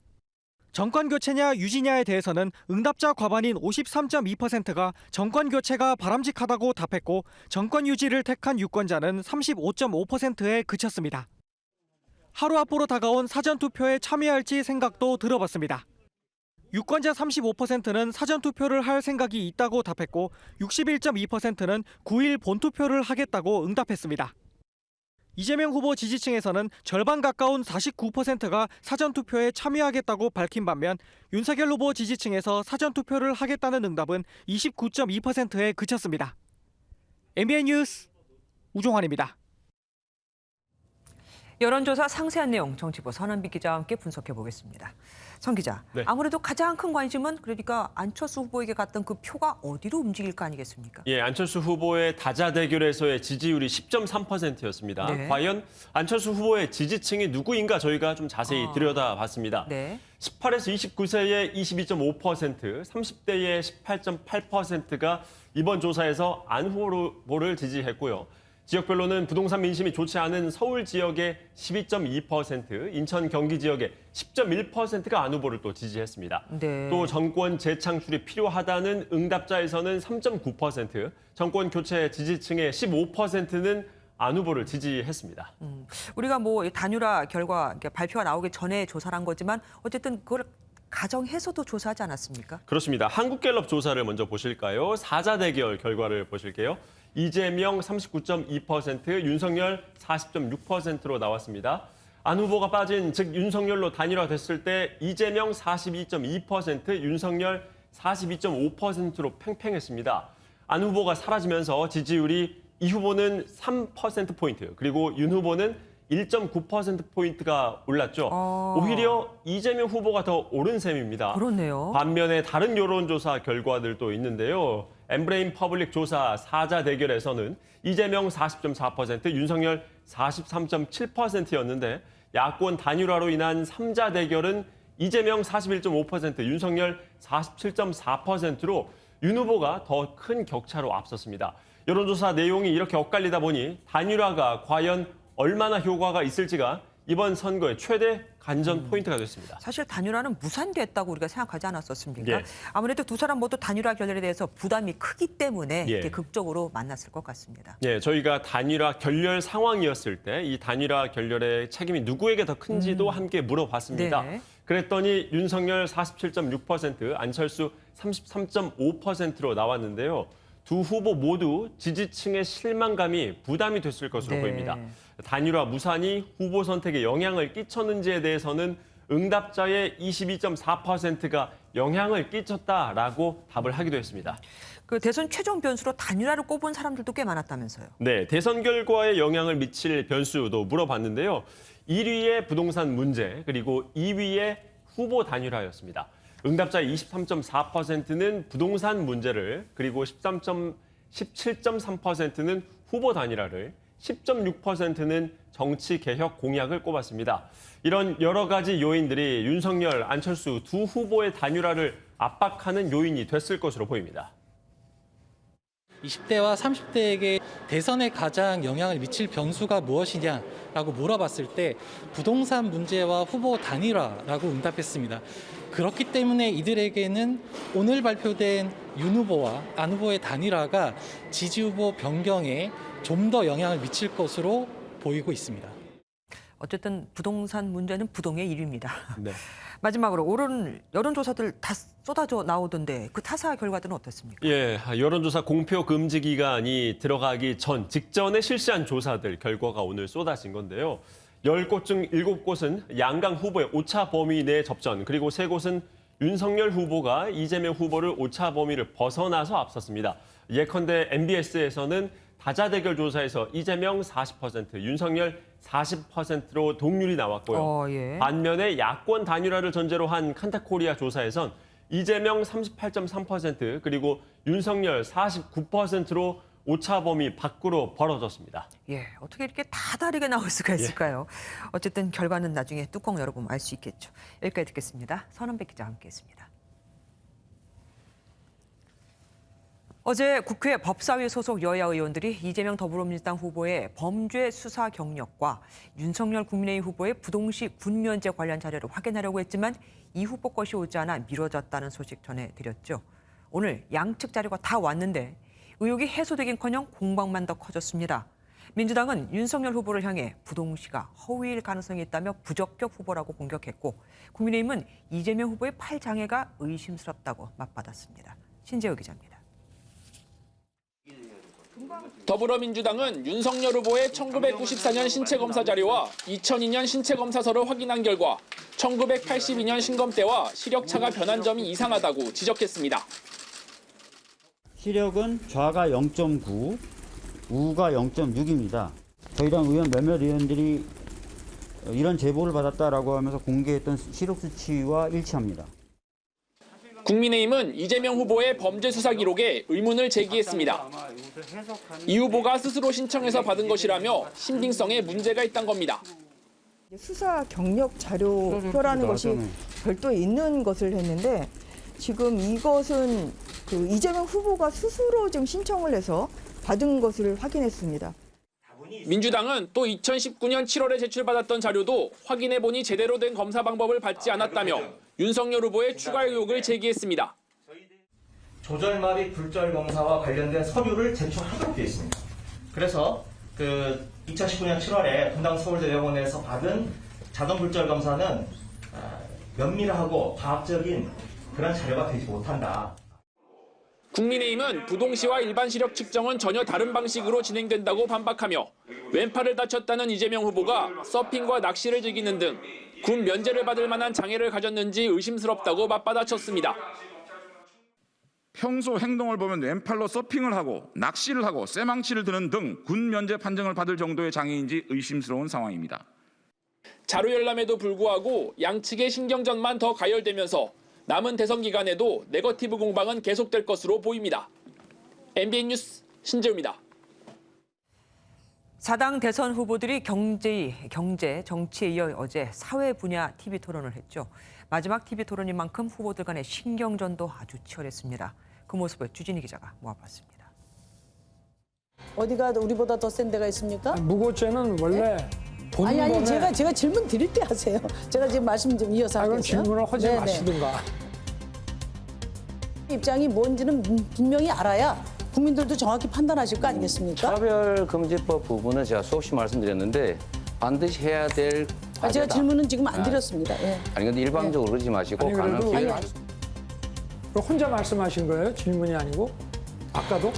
정권 교체냐 유지냐에 대해서는 응답자 과반인 53.2%가 정권 교체가 바람직하다고 답했고 정권 유지를 택한 유권자는 35.5%에 그쳤습니다. 하루 앞으로 다가온 사전투표에 참여할지 생각도 들어봤습니다. 유권자 35%는 사전투표를 할 생각이 있다고 답했고 61.2%는 9일 본투표를 하겠다고 응답했습니다. 이재명 후보 지지층에서는 절반 가까운 49%가 사전투표에 참여하겠다고 밝힌 반면 윤석열 후보 지지층에서 사전투표를 하겠다는 응답은 29.2%에 그쳤습니다. MBN 뉴스 우종환입니다. 여론조사 상세한 내용 정치부 선한빛 기자와 함께 분석해 보겠습니다. 선 기자, 네. 아무래도 가장 큰 관심은 그러니까 안철수 후보에게 갔던 그 표가 어디로 움직일 거 아니겠습니까? 예, 안철수 후보의 다자 대결에서의 지지율이 10.3%였습니다. 네. 과연 안철수 후보의 지지층이 누구인가 저희가 좀 자세히 들여다봤습니다. 네. 18에서 29세의 22.5%, 30대의 18.8%가 이번 조사에서 안 후보를 지지했고요. 지역별로는 부동산 민심이 좋지 않은 서울 지역의 12.2%, 인천 경기 지역의 10.1%가 안 후보를 또 지지했습니다. 네. 또 정권 재창출이 필요하다는 응답자에서는 3.9%, 정권 교체 지지층의 15%는 안 후보를 지지했습니다. 우리가 뭐 단일화 결과 발표가 나오기 전에 조사를 한 거지만 어쨌든 그걸 가정해서도 조사하지 않았습니까? 그렇습니다. 한국갤럽 조사를 먼저 보실까요? 4자 대결 결과를 보실게요. 이재명 39.2%, 윤석열 40.6%로 나왔습니다. 안 후보가 빠진, 즉 윤석열로 단일화됐을 때 이재명 42.2%, 윤석열 42.5%로 팽팽했습니다. 안 후보가 사라지면서 지지율이 이 후보는 3%포인트, 그리고 윤 후보는 1.9%포인트가 올랐죠. 오히려 이재명 후보가 더 오른 셈입니다. 그렇네요. 반면에 다른 여론조사 결과들도 있는데요. 엠브레인 퍼블릭 조사 4자 대결에서는 이재명 40.4%, 윤석열 43.7%였는데 야권 단일화로 인한 3자 대결은 이재명 41.5%, 윤석열 47.4%로 윤 후보가 더 큰 격차로 앞섰습니다. 여론조사 내용이 이렇게 엇갈리다 보니 단일화가 과연 얼마나 효과가 있을지가 이번 선거의 최대 관전 포인트가 됐습니다. 사실 단일화는 무산됐다고 우리가 생각하지 않았었습니까? 예. 아무래도 두 사람 모두 단일화 결렬에 대해서 부담이 크기 때문에 예. 이렇게 극적으로 만났을 것 같습니다. 예, 저희가 단일화 결렬 상황이었을 때 이 단일화 결렬의 책임이 누구에게 더 큰지도 함께 물어봤습니다. 네. 그랬더니 윤석열 47.6%, 안철수 33.5%로 나왔는데요. 두 후보 모두 지지층의 실망감이 부담이 됐을 것으로 네. 보입니다. 단일화 무산이 후보 선택에 영향을 끼쳤는지에 대해서는 응답자의 22.4%가 영향을 끼쳤다라고 답을 하기도 했습니다. 그 대선 최종 변수로 단일화를 꼽은 사람들도 꽤 많았다면서요. 네, 대선 결과에 영향을 미칠 변수도 물어봤는데요. 1위의 부동산 문제, 그리고 2위의 후보 단일화였습니다. 응답자의 23.4%는 부동산 문제를, 그리고 17.3%는 후보 단일화를, 10.6%는 정치 개혁 공약을 꼽았습니다. 이런 여러 가지 요인들이 윤석열, 안철수 두 후보의 단일화를 압박하는 요인이 됐을 것으로 보입니다. 20대와 30대에게 대선에 가장 영향을 미칠 변수가 무엇이냐라고 물어봤을 때 부동산 문제와 후보 단일화라고 응답했습니다. 그렇기 때문에 이들에게는 오늘 발표된 윤 후보와 안 후보의 단일화가 지지 후보 변경에 좀 더 영향을 미칠 것으로 보이고 있습니다. 어쨌든 부동산 문제는 부동의 일위입니다. 네. 마지막으로 오른 여론조사들 다 쏟아져 나오던데 그 타사 결과들은 어떻습니까? 예, 여론조사 공표 금지 기간이 들어가기 직전에 실시한 조사들 결과가 오늘 쏟아진 건데요. 10곳 중 7곳은 양강 후보의 오차 범위 내 접전, 그리고 3곳은 윤석열 후보가 이재명 후보를 오차 범위를 벗어나서 앞섰습니다. 예컨대 MBS에서는 다자 대결 조사에서 이재명 40%, 윤석열 40%로 동률이 나왔고요. 예. 반면에 야권 단일화를 전제로 한 칸타코리아 조사에선 이재명 38.3%, 그리고 윤석열 49%로 오차 범위 밖으로 벌어졌습니다. 예, 어떻게 이렇게 다 다르게 나올 수가 있을까요? 어쨌든 결과는 나중에 뚜껑 열어보면 알 수 있겠죠. 여기까지 듣겠습니다. 선한빛 기자와 함께했습니다. 어제 국회 법사위 소속 여야 의원들이 이재명 더불어민주당 후보의 범죄 수사 경력과 윤석열 국민의힘 후보의 부동시 군면제 관련 자료를 확인하려고 했지만 이 후보 것이 오지 않아 미뤄졌다는 소식 전해드렸죠. 오늘 양측 자료가 다 왔는데 의혹이 해소되긴커녕 공방만 더 커졌습니다. 민주당은 윤석열 후보를 향해 부동시가 허위일 가능성이 있다며 부적격 후보라고 공격했고 국민의힘은 이재명 후보의 팔 장애가 의심스럽다고 맞받았습니다. 신재호 기자입니다. 더불어민주당은 윤석열 후보의 1994년 신체검사 자료와 2002년 신체검사서를 확인한 결과 1982년 신검 때와 시력차가 변한 점이 이상하다고 지적했습니다. 시력은 좌가 0.9, 우가 0.6입니다. 저희랑 몇몇 의원들이 이런 제보를 받았다라고 하면서 공개했던 시록 수치와 일치합니다. 국민의힘은 이재명 후보의 범죄 수사 기록에 의문을 제기했습니다. 이 후보가 스스로 신청해서 받은 것이라며 신빙성에 문제가 있다는 겁니다. 수사 경력 자료표라는 것이 별도에 있는 것을 했는데 지금 이것은 그 이재명 후보가 스스로 지금 신청을 해서 받은 것을 확인했습니다. 민주당은 또 2019년 7월에 제출받았던 자료도 확인해보니 제대로 된 검사 방법을 받지 않았다며 윤석열 후보의 추가 의혹을 제기했습니다. 조절 및 불절 검사와 관련된 서류를 제출하도록 되어 있습니다. 그래서 2019년 7월에 분당 서울대병원에서 받은 자동 불절 검사는 면밀하고 과학적인 그런 자료가 되지 못한다. 국민의힘은 부동시와 일반 시력 측정은 전혀 다른 방식으로 진행된다고 반박하며 왼팔을 다쳤다는 이재명 후보가 서핑과 낚시를 즐기는 등 군 면제를 받을 만한 장애를 가졌는지 의심스럽다고 맞받아쳤습니다. 평소 행동을 보면 왼팔로 서핑을 하고 낚시를 하고 쇠망치를 드는 등 군 면제 판정을 받을 정도의 장애인지 의심스러운 상황입니다. 자료 열람에도 불구하고 양측의 신경전만 더 가열되면서 남은 대선 기간에도 네거티브 공방은 계속될 것으로 보입니다. MBN 뉴스 신재우입니다. 사당 대선 후보들이 경제, 정치에 이어 어제 사회 분야 TV 토론을 했죠. 마지막 TV 토론인 만큼 후보들 간의 신경전도 아주 치열했습니다. 그 모습을 주진희 기자가 모아봤습니다. 어디가 우리보다 더 센 데가 있습니까? 무고죄는 원래 본인의... 아니 제가 질문 드릴 때 하세요. 제가 지금 말씀 좀 이어서 할게요. 그럼 질문을 하지 마시든가. 입장이 뭔지는 분명히 알아야 국민들도 정확히 판단하실 거 아니겠습니까? 차별금지법 부분은 제가 수없이 말씀드렸는데 반드시 해야 될 과제다. 제가 질문은 지금 안 드렸습니다. 예. 아니 근데 일방적으로 그러지 마시고 가능한 기회를 혼자 말씀하신 거예요? 질문이 아니고? 아까도?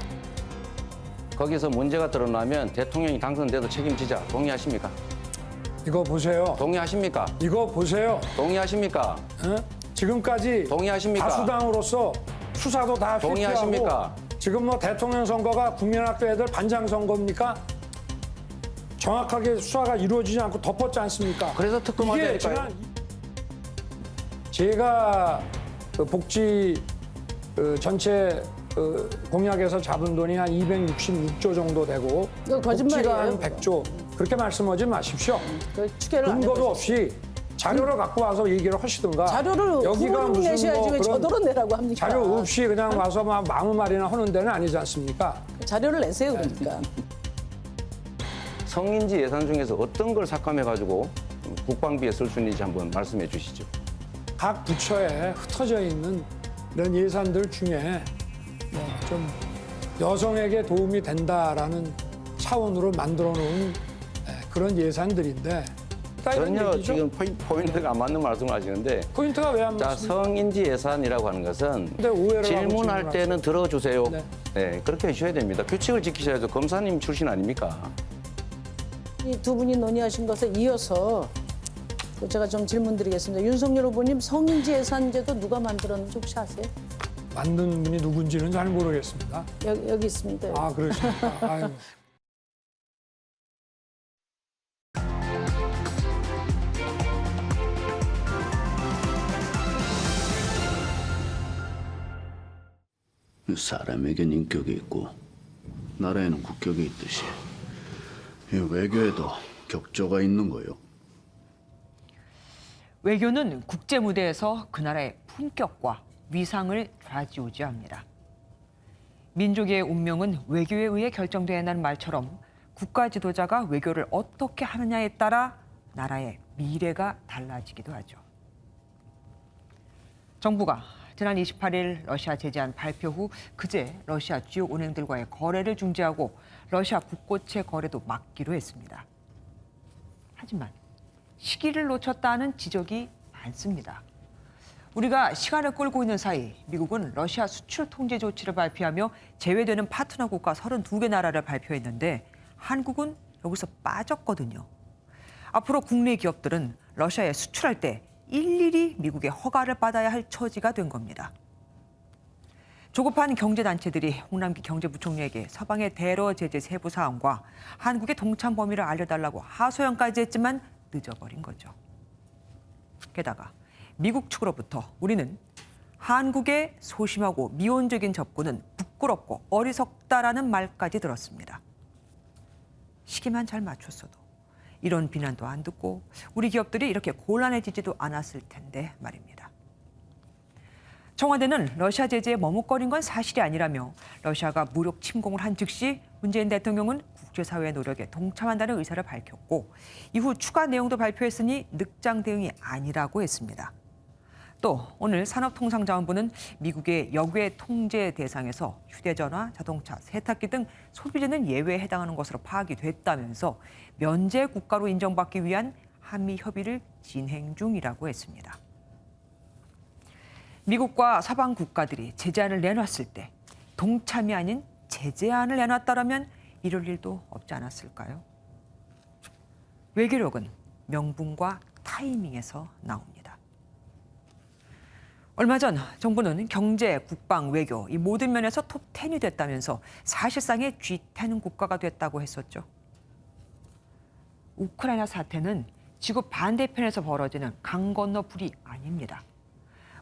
거기서 문제가 드러나면 대통령이 당선돼도 책임지자. 동의하십니까? 이거 보세요. 동의하십니까? 이거 보세요. 동의하십니까? 지금까지 동의하십니까? 다수당으로서 수사도 다 동의하십니까? 지금 뭐 대통령 선거가 국민학교 애들 반장 선거입니까? 정확하게 수사가 이루어지지 않고 덮었지 않습니까? 그래서 특검하자니까요. 제가 복지 전체 공약에서 잡은 돈이 한 266조 정도 되고 복지가 한 100조 그렇게 말씀하지 마십시오. 근거도 없이 자료를 갖고 와서 얘기를 하시든가. 자료를 여기가 무슨 내셔야지 왜 저더러 내라고 합니까? 자료 없이 그냥 와서 막 아무 말이나 하는 데는 아니지 않습니까? 자료를 내세요 그러니까. 성인지 예산 중에서 어떤 걸 삭감해가지고 국방비에 쓸 수 있는지 한번 말씀해 주시죠. 각 부처에 흩어져 있는 이런 예산들 중에 좀 여성에게 도움이 된다라는 차원으로 만들어 놓은 그런 예산들인데 전혀 지금 포인트가 안 맞는 말씀을 하시는데 포인트가 왜 안 맞습니까? 자, 성인지 예산이라고 하는 것은 질문할 때는 들어주세요. 네, 그렇게 해주셔야 됩니다. 규칙을 지키셔야죠. 검사님 출신 아닙니까? 이 두 분이 논의하신 것에 이어서 제가 좀 질문 드리겠습니다. 윤석열 후보님 성인지 예산제도 누가 만들었는지 혹시 아세요? 만든 분이 누군지는 잘 모르겠습니다. 여기 있습니다. 아, 그러십니까? 아유. 사람에겐 인격이 있고 나라에는 국격이 있듯이 외교에도 격조가 있는 거요. 외교는 국제 무대에서 그 나라의 품격과 위상을 좌지우지합니다. 민족의 운명은 외교에 의해 결정돼야 한다는 말처럼 국가 지도자가 외교를 어떻게 하느냐에 따라 나라의 미래가 달라지기도 하죠. 정부가 지난 28일 러시아 제재안 발표 후 그제 러시아 주요 은행들과의 거래를 중지하고 러시아 국고채 거래도 막기로 했습니다. 하지만 시기를 놓쳤다는 지적이 많습니다. 우리가 시간을 끌고 있는 사이 미국은 러시아 수출 통제 조치를 발표하며 제외되는 파트너 국가 32개 나라를 발표했는데 한국은 여기서 빠졌거든요. 앞으로 국내 기업들은 러시아에 수출할 때 일일이 미국의 허가를 받아야 할 처지가 된 겁니다. 조급한 경제단체들이 홍남기 경제부총리에게 서방의 대러 제재 세부 사항과 한국의 동참 범위를 알려달라고 하소연까지 했지만 늦어버린 거죠. 게다가 미국 측으로부터 우리는 한국의 소심하고 미온적인 접근은 부끄럽고 어리석다라는 말까지 들었습니다. 시기만 잘 맞췄어도 이런 비난도 안 듣고 우리 기업들이 이렇게 곤란해지지도 않았을 텐데 말입니다. 청와대는 러시아 제재에 머뭇거린 건 사실이 아니라며 러시아가 무력 침공을 한 즉시 문재인 대통령은 국제사회의 노력에 동참한다는 의사를 밝혔고 이후 추가 내용도 발표했으니 늑장 대응이 아니라고 했습니다. 또 오늘 산업통상자원부는 미국의 역외 통제 대상에서 휴대전화, 자동차, 세탁기 등 소비재는 예외에 해당하는 것으로 파악이 됐다면서 면제 국가로 인정받기 위한 한미 협의를 진행 중이라고 했습니다. 미국과 서방 국가들이 제재안을 내놨을 때 동참이 아닌 제재안을 내놨다라면 이럴 일도 없지 않았을까요? 외교력은 명분과 타이밍에서 나옵니다. 얼마 전 정부는 경제, 국방, 외교 이 모든 면에서 톱10이 됐다면서 사실상의 G10 국가가 됐다고 했었죠. 우크라이나 사태는 지구 반대편에서 벌어지는 강 건너 불이 아닙니다.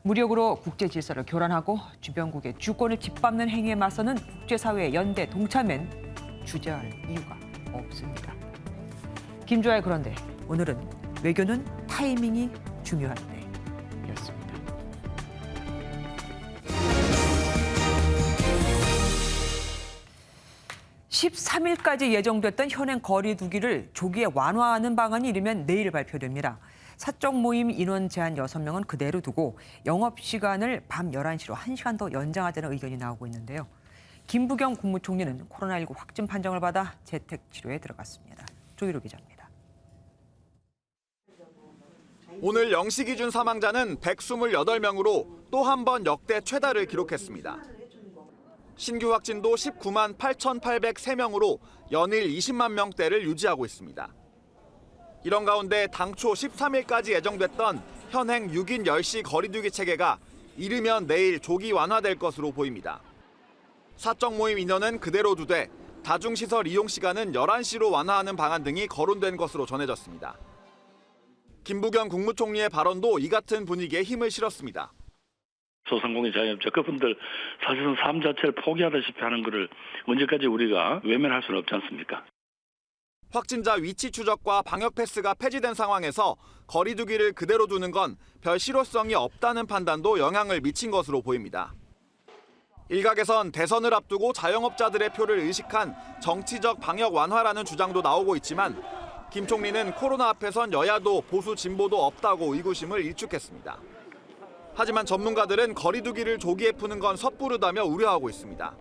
무력으로 국제 질서를 교란하고 주변국의 주권을 짓밟는 행위에 맞서는 국제사회의 연대 동참엔 주저할 이유가 없습니다. 김주아의 그런데 오늘은 외교는 타이밍이 중요할 때였습니다. (13일까지) 예정됐던 현행 거리 두기를 조기에 완화하는 방안이 이르면 내일 발표됩니다. 사적 모임 인원 제한 6명은 그대로 두고 영업시간을 밤 11시로 1시간 더 연장하자는 의견이 나오고 있는데요. 김부겸 국무총리는 코로나19 확진 판정을 받아 재택치료에 들어갔습니다. 조희로 기자입니다. 오늘 0시 기준 사망자는 128명으로 또 한 번 역대 최다를 기록했습니다. 신규 확진도 19만 8,803명으로 연일 20만 명대를 유지하고 있습니다. 이런 가운데 당초 13일까지 예정됐던 현행 6인 10시 거리두기 체계가 이르면 내일 조기 완화될 것으로 보입니다. 사적 모임 인원은 그대로 두되 다중시설 이용 시간은 11시로 완화하는 방안 등이 거론된 것으로 전해졌습니다. 김부겸 국무총리의 발언도 이 같은 분위기에 힘을 실었습니다. 소상공인 자영업자 그분들 사실은 삶 자체를 포기하다시피 하는 것을 언제까지 우리가 외면할 수는 없지 않습니까? 확진자 위치 추적과 방역 패스가 폐지된 상황에서 거리 두기를 그대로 두는 건 별 실효성이 없다는 판단도 영향을 미친 것으로 보입니다. 일각에선 대선을 앞두고 자영업자들의 표를 의식한 정치적 방역 완화라는 주장도 나오고 있지만 김 총리는 코로나 앞에선 여야도 보수 진보도 없다고 의구심을 일축했습니다. 하지만 전문가들은 거리 두기를 조기에 푸는 건 섣부르다며 우려하고 있습니다.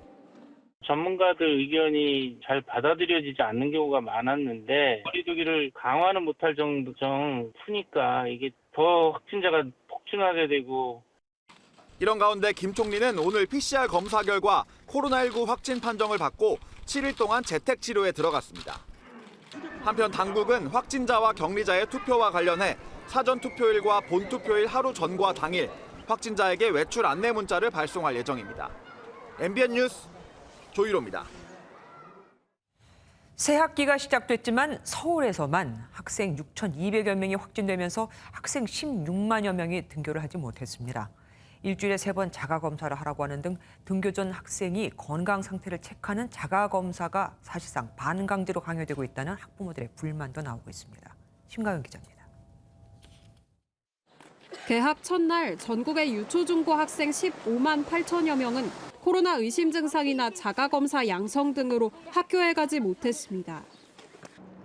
전문가들 의견이 잘 받아들여지지 않는 경우가 많았는데 거리 두기를 강화는 못할 정도 푸니까 이게 더 확진자가 폭증하게 되고. 이런 가운데 김 총리는 오늘 PCR 검사 결과 코로나19 확진 판정을 받고 7일 동안 재택치료에 들어갔습니다. 한편 당국은 확진자와 격리자의 투표와 관련해 사전 투표일과 본 투표일 하루 전과 당일 확진자에게 외출 안내 문자를 발송할 예정입니다. MBN 뉴스 조희로입니다. 새 학기가 시작됐지만 서울에서만 학생 6,200여 명이 확진되면서 학생 16만여 명이 등교를 하지 못했습니다. 일주일에 3번 자가검사를 하라고 하는 등 등교 전 학생이 건강 상태를 체크하는 자가검사가 사실상 반강제로 강요되고 있다는 학부모들의 불만도 나오고 있습니다. 심가연 기자입니다. 개학 첫날 전국의 유초중고 학생 15만 8천여 명은 코로나 의심 증상이나 자가검사 양성 등으로 학교에 가지 못했습니다.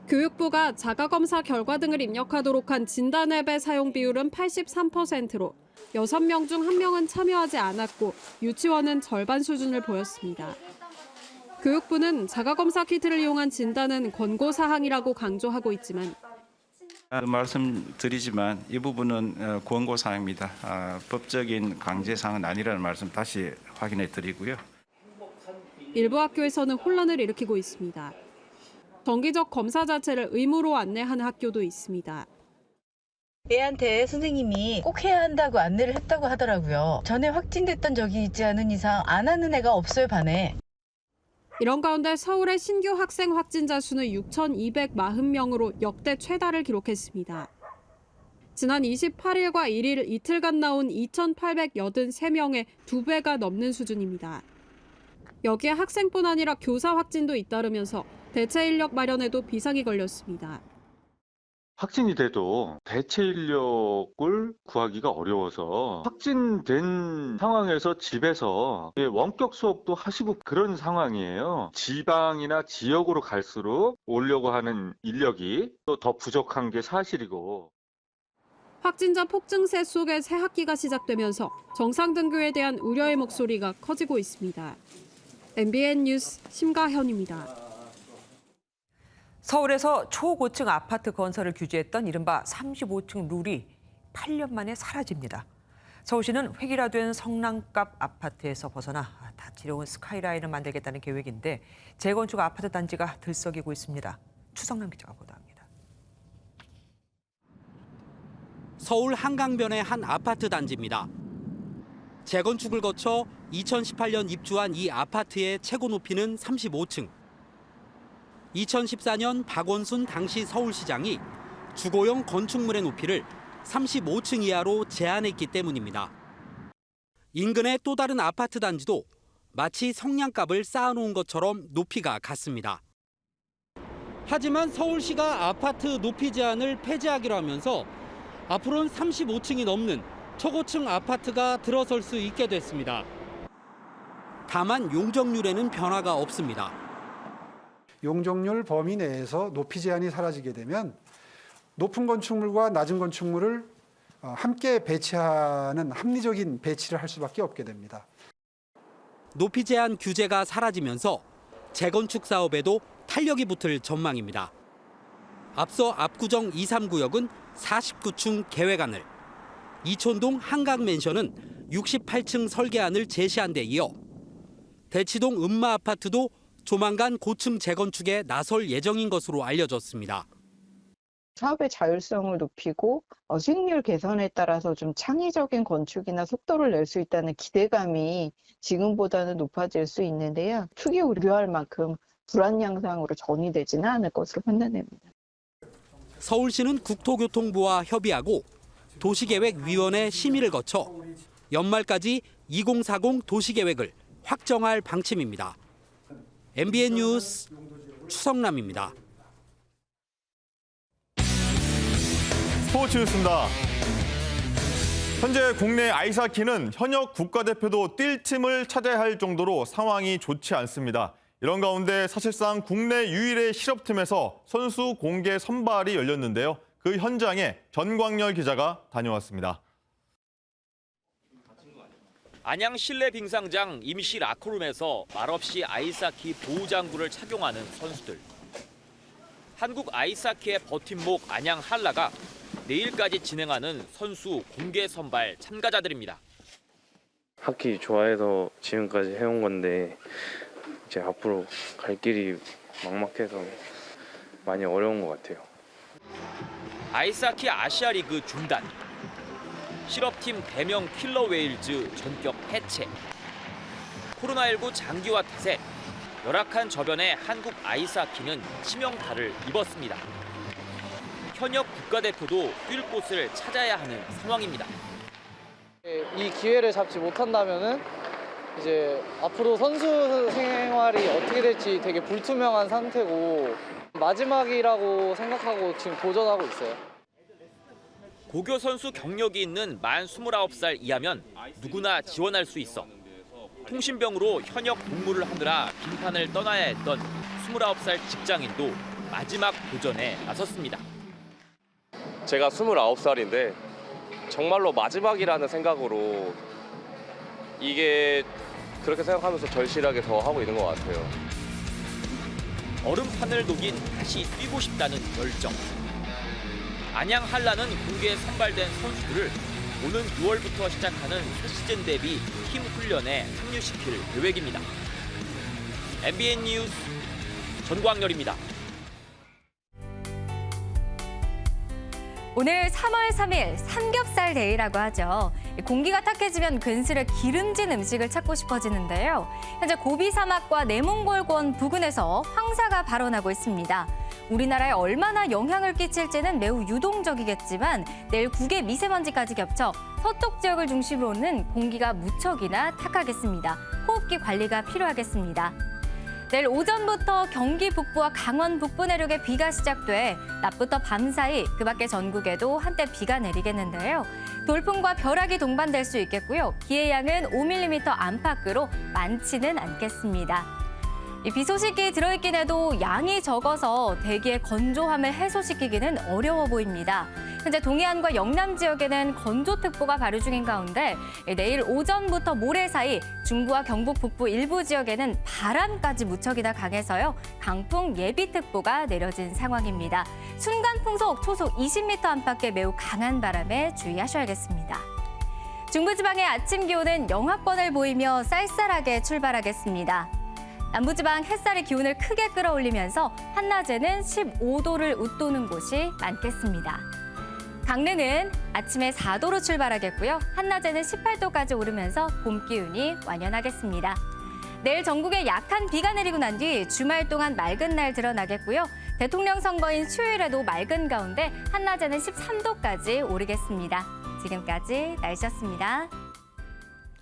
교육부가 자가검사 결과 등을 입력하도록 한 진단 앱의 사용 비율은 83%로 6명 중 1명은 참여하지 않았고 유치원은 절반 수준을 보였습니다. 교육부는 자가검사 키트를 이용한 진단은 권고사항이라고 강조하고 있지만 말씀드리지만 이 부분은 권고사항입니다. 법적인 강제사항은 아니라는 말씀 다시 확인해 드리고요. 일부 학교에서는 혼란을 일으키고 있습니다. 정기적 검사 자체를 의무로 안내하는 학교도 있습니다. 애한테 선생님이 꼭 해야 한다고 안내를 했다고 하더라고요. 전에 확진됐던 적이 있지 않은 이상 안 하는 애가 없어요, 반에. 이런 가운데 서울의 신규 학생 확진자 수는 6,240명으로 역대 최다를 기록했습니다. 지난 28일과 1일 이틀간 나온 2,883명의 2배가 넘는 수준입니다. 여기에 학생뿐 아니라 교사 확진도 잇따르면서 대체 인력 마련에도 비상이 걸렸습니다. 확진이 돼도 대체 인력을 구하기가 어려워서 확진된 상황에서 집에서 원격 수업도 하시고 그런 상황이에요. 지방이나 지역으로 갈수록 오려고 하는 인력이 또 더 부족한 게 사실이고. 확진자 폭증세 속에 새 학기가 시작되면서 정상 등교에 대한 우려의 목소리가 커지고 있습니다. MBN 뉴스 심가현입니다. 서울에서 초고층 아파트 건설을 규제했던 이른바 35층 룰이 8년 만에 사라집니다. 서울시는 획일화된 성남갑 아파트에서 벗어나 다 지려온 스카이라인을 만들겠다는 계획인데 재건축 아파트 단지가 들썩이고 있습니다. 추성남 기자가 보도합니다. 서울 한강변의 한 아파트 단지입니다. 재건축을 거쳐 2018년 입주한 이 아파트의 최고 높이는 35층. 2014년 박원순 당시 서울시장이 주거용 건축물의 높이를 35층 이하로 제한했기 때문입니다. 인근의 또 다른 아파트 단지도 마치 성냥갑을 쌓아놓은 것처럼 높이가 같습니다. 하지만 서울시가 아파트 높이 제한을 폐지하기로 하면서 앞으로는 35층이 넘는 초고층 아파트가 들어설 수 있게 됐습니다. 다만 용적률에는 변화가 없습니다. 용적률 범위 내에서 높이 제한이 사라지게 되면 높은 건축물과 낮은 건축물을 함께 배치하는 합리적인 배치를 할 수밖에 없게 됩니다. 높이 제한 규제가 사라지면서 재건축 사업에도 탄력이 붙을 전망입니다. 앞서 압구정 2, 3구역은 49층 계획안을, 이촌동 한강맨션은 68층 설계안을 제시한 데 이어 대치동 음마아파트도 조만간 고층 재건축에 나설 예정인 것으로 알려졌습니다. 사업의 자율성을 높이고 수익률 개선에 따라서 좀 창의적인 건축이나 속도를 낼 수 있다는 기대감이 지금보다는 높아질 수 있는데요. 투기 우려할 만큼 불안 양상으로 전이되지는 않을 것으로 판단됩니다. 서울시는 국토교통부와 협의하고 도시계획위원회 심의를 거쳐 연말까지 2040 도시계획을 확정할 방침입니다. MBN 뉴스 추성남입니다. 스포츠 뉴스입니다. 현재 국내 아이스하키는 현역 국가대표도 뛸 틈을 찾아야 할 정도로 상황이 좋지 않습니다. 이런 가운데 사실상 국내 유일의 실업팀에서 선수 공개 선발이 열렸는데요. 그 현장에 전광열 기자가 다녀왔습니다. 안양 실내 빙상장 임시 라커룸에서 말없이 아이스하키 보호장구를 착용하는 선수들. 한국 아이스하키의 버팀목 안양 한라가 내일까지 진행하는 선수 공개 선발 참가자들입니다. 하키 좋아해서 지금까지 해온 건데 이제 앞으로 갈 길이 막막해서 많이 어려운 것 같아요. 아이스하키 아시아리그 중단. 실업팀 대명 킬러 웨일즈 전격 해체. 코로나19 장기화 탓에 열악한 저변에 한국 아이스하키는 치명타를 입었습니다. 현역 국가대표도 뛸 곳을 찾아야 하는 상황입니다. 이 기회를 잡지 못한다면은 이제 앞으로 선수 생활이 어떻게 될지 되게 불투명한 상태고 마지막이라고 생각하고 지금 도전하고 있어요. 고교 선수 경력이 있는 만 29살 이하면 누구나 지원할 수 있어 통신병으로 현역 복무를 하느라 빙판을 떠나야 했던 29살 직장인도 마지막 도전에 나섰습니다. 제가 29살인데 정말로 마지막이라는 생각으로 이게 그렇게 생각하면서 절실하게 더 하고 있는 것 같아요. 얼음판을 녹인 다시 뛰고 싶다는 열정. 안양 한라는 공개에 선발된 선수들을 오는 6월부터 시작하는 새 시즌 대비 팀 훈련에 합류시킬 계획입니다. MBN 뉴스 전광열입니다. 오늘 3월 3일 삼겹살 데이라고 하죠. 공기가 탁해지면 괜스레 기름진 음식을 찾고 싶어지는데요. 현재 고비 사막과 내몽골권 부근에서 황사가 발원하고 있습니다. 우리나라에 얼마나 영향을 끼칠지는 매우 유동적이겠지만 내일 국외 미세먼지까지 겹쳐 서쪽 지역을 중심으로는 공기가 무척이나 탁하겠습니다. 호흡기 관리가 필요하겠습니다. 내일 오전부터 경기 북부와 강원 북부 내륙에 비가 시작돼 낮부터 밤 사이 그 밖에 전국에도 한때 비가 내리겠는데요. 돌풍과 벼락이 동반될 수 있겠고요. 비의 양은 5mm 안팎으로 많지는 않겠습니다. 이 비 소식이 들어있긴 해도 양이 적어서 대기의 건조함을 해소시키기는 어려워 보입니다. 현재 동해안과 영남 지역에는 건조특보가 발효 중인 가운데 내일 오전부터 모레 사이 중부와 경북 북부 일부 지역에는 바람까지 무척이나 강해서요. 강풍 예비특보가 내려진 상황입니다. 순간풍속 초속 20m 안팎의 매우 강한 바람에 주의하셔야겠습니다. 중부지방의 아침 기온은 영하권을 보이며 쌀쌀하게 출발하겠습니다. 남부지방 햇살이 기온을 크게 끌어올리면서 한낮에는 15도를 웃도는 곳이 많겠습니다. 강릉은 아침에 4도로 출발하겠고요. 한낮에는 18도까지 오르면서 봄 기운이 완연하겠습니다. 내일 전국에 약한 비가 내리고 난 뒤 주말 동안 맑은 날 드러나겠고요. 대통령 선거인 수요일에도 맑은 가운데 한낮에는 13도까지 오르겠습니다. 지금까지 날씨였습니다.